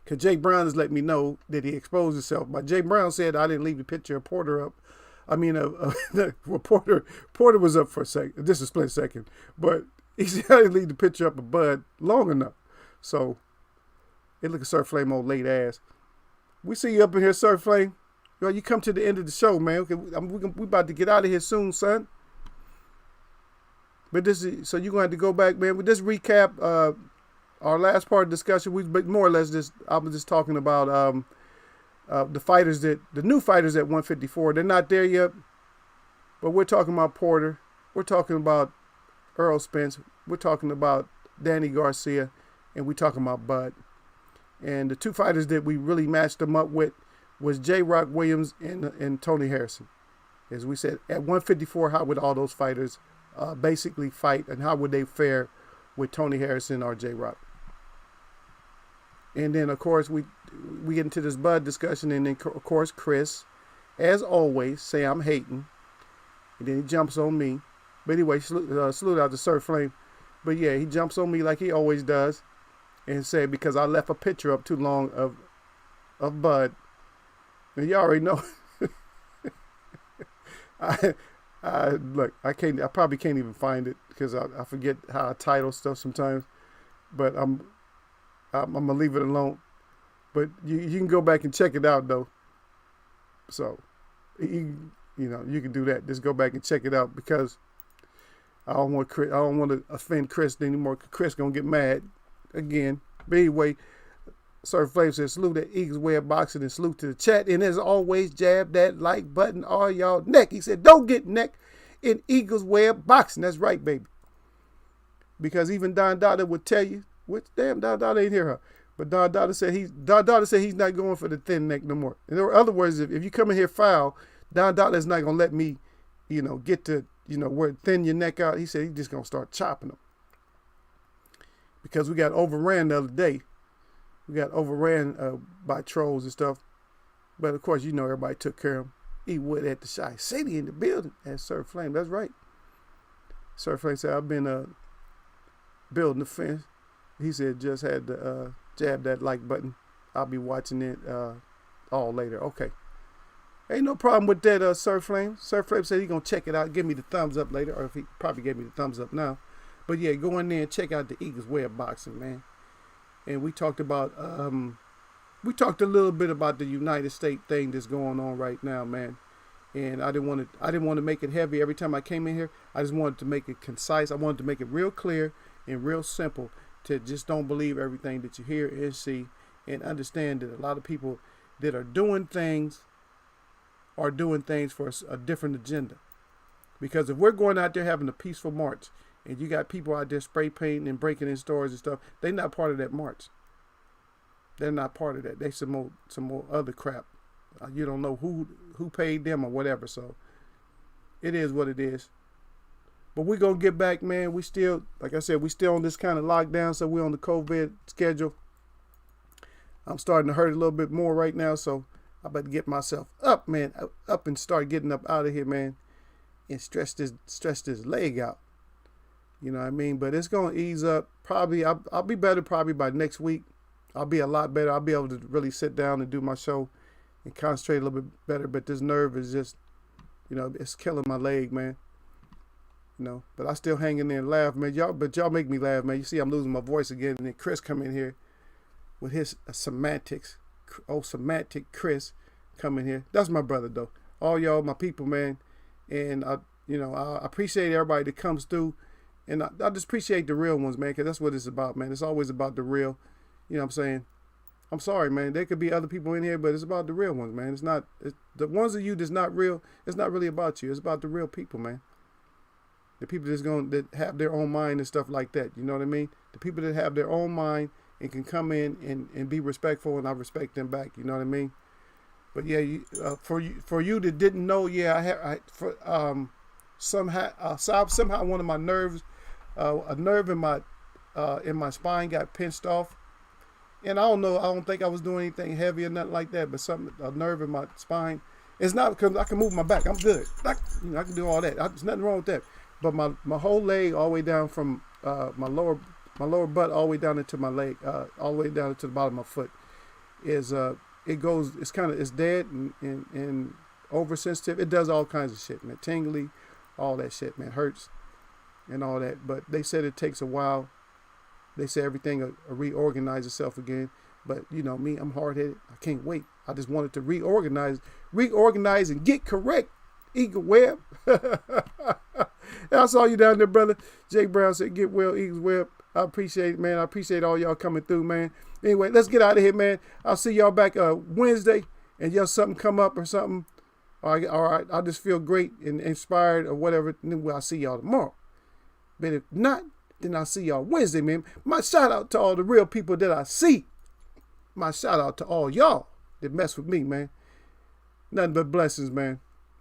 Speaker 1: Because Jay Brown has let me know that he exposed himself. But Jay Brown said I didn't leave the picture of Porter up. I mean, Porter was up for a second, just a split second. But he said I didn't leave the picture up of Bud long enough. So, it look at Surf Flame old late ass. We see you up in here, Surf Flame. Well, you come to the end of the show, man. Okay, we about to get out of here soon, son. But so you're going to have to go back, man. With this recap, our last part of the discussion, but more or less I was just talking about the new fighters at 154. They're not there yet, but we're talking about Porter. We're talking about Earl Spence. We're talking about Danny Garcia, and we're talking about Bud. And the two fighters that we really matched them up with was J. Rock Williams and Tony Harrison. As we said, at 154, how would all those fighters basically fight, and how would they fare with Tony Harrison or J. Rock? And then of course we get into this bud discussion, and then of course Chris, as always, say I'm hating, and then he jumps on me. But anyway, salute out to Sir Flame. But yeah, he jumps on me like he always does, and said because I left a picture up too long of Bud. And you already know. Look, I probably can't even find it because I forget how I title stuff sometimes. But I'm gonna leave it alone. But you can go back and check it out though. So you can do that. Just go back and check it out because I don't want to offend Chris anymore. Chris gonna get mad again. But anyway, Sir Flame says salute at Eagles Way of Boxing and salute to the chat. And as always, jab that like button all y'all neck. He said don't get neck in Eagles Way of Boxing. That's right, baby. Because even Don Dada would tell you, which damn Don Dada ain't here, huh? But Don Dada said he's not going for the thin neck no more. In other words, if you come in here foul, Don Dada is not gonna let me, get to where thin your neck out. He said he's just gonna start chopping them. Because we got overran the other day. We got overran by trolls and stuff. But of course, everybody took care of him. He would at the Shy City in the building. As Sir Flame, that's right. Sir Flame said, I've been building the fence. He said, just had to jab that like button. I'll be watching it all later. Okay. Ain't no problem with that, Sir Flame. Sir Flame said he's going to check it out, give me the thumbs up later. Or if he probably gave me the thumbs up now. But yeah, go in there and check out the Eagles Way of Boxing, man. And we talked about, a little bit about the United States thing that's going on right now, man. And I didn't want to make it heavy every time I came in here. I just wanted to make it concise. I wanted to make it real clear and real simple to just don't believe everything that you hear and see, and understand that a lot of people that are doing things for a different agenda. Because if we're going out there having a peaceful march, and you got people out there spray painting and breaking in stores and stuff, they're not part of that march. They're not part of that. They some more other crap. You don't know who paid them or whatever. So it is what it is. But we're going to get back, man. We still, like I said, we still on this kind of lockdown. So we're on the COVID schedule. I'm starting to hurt a little bit more right now. So I better get myself up, man. Up and start getting up out of here, man. And stretch this leg out. You know what I mean? But it's going to ease up. Probably, I'll be better probably by next week. I'll be a lot better. I'll be able to really sit down and do my show and concentrate a little bit better. But this nerve is just, it's killing my leg, man. But I still hang in there and laugh, man. Y'all make me laugh, man. You see I'm losing my voice again. And then Chris come in here with his semantics. Semantic Chris come in here. That's my brother, though. All y'all, my people, man. And, I appreciate everybody that comes through. And I just appreciate the real ones, man, because that's what it's about, man. It's always about the real. You know what I'm saying? I'm sorry, man. There could be other people in here, but it's about the real ones, man. It's the ones of you that's not real. It's not really about you. It's about the real people, man. The people that have their own mind and stuff like that. You know what I mean? The people that have their own mind and can come in and be respectful, and I respect them back. You know what I mean? But yeah, for you that didn't know, yeah, somehow one of my nerves. A nerve in my spine got pinched off, and I don't know. I don't think I was doing anything heavy or nothing like that. But a nerve in my spine. It's not because I can move my back. I'm good. I can do all that. There's nothing wrong with that. But my whole leg, all the way down from my lower butt, all the way down into my leg, all the way down into the bottom of my foot, is it's dead and oversensitive. It does all kinds of shit, man. Tingly, all that shit, man. Hurts. And all that, but they said it takes a while. They say everything will reorganize itself again. But me, I'm hard-headed. I can't wait. I just wanted to reorganize and get correct. Eagle Web. I saw you down there, brother. Jay Brown said, get well, Eagles Web. I appreciate it, man. I appreciate all y'all coming through, man. Anyway, let's get out of here, man. I'll see y'all back Wednesday. And something come up or something. All right. I just feel great and inspired or whatever. And then I'll see y'all tomorrow. But if not, then I'll see y'all Wednesday, man. My shout out to all the real people that I see. My shout out to all y'all that mess with me, man. Nothing but blessings, man.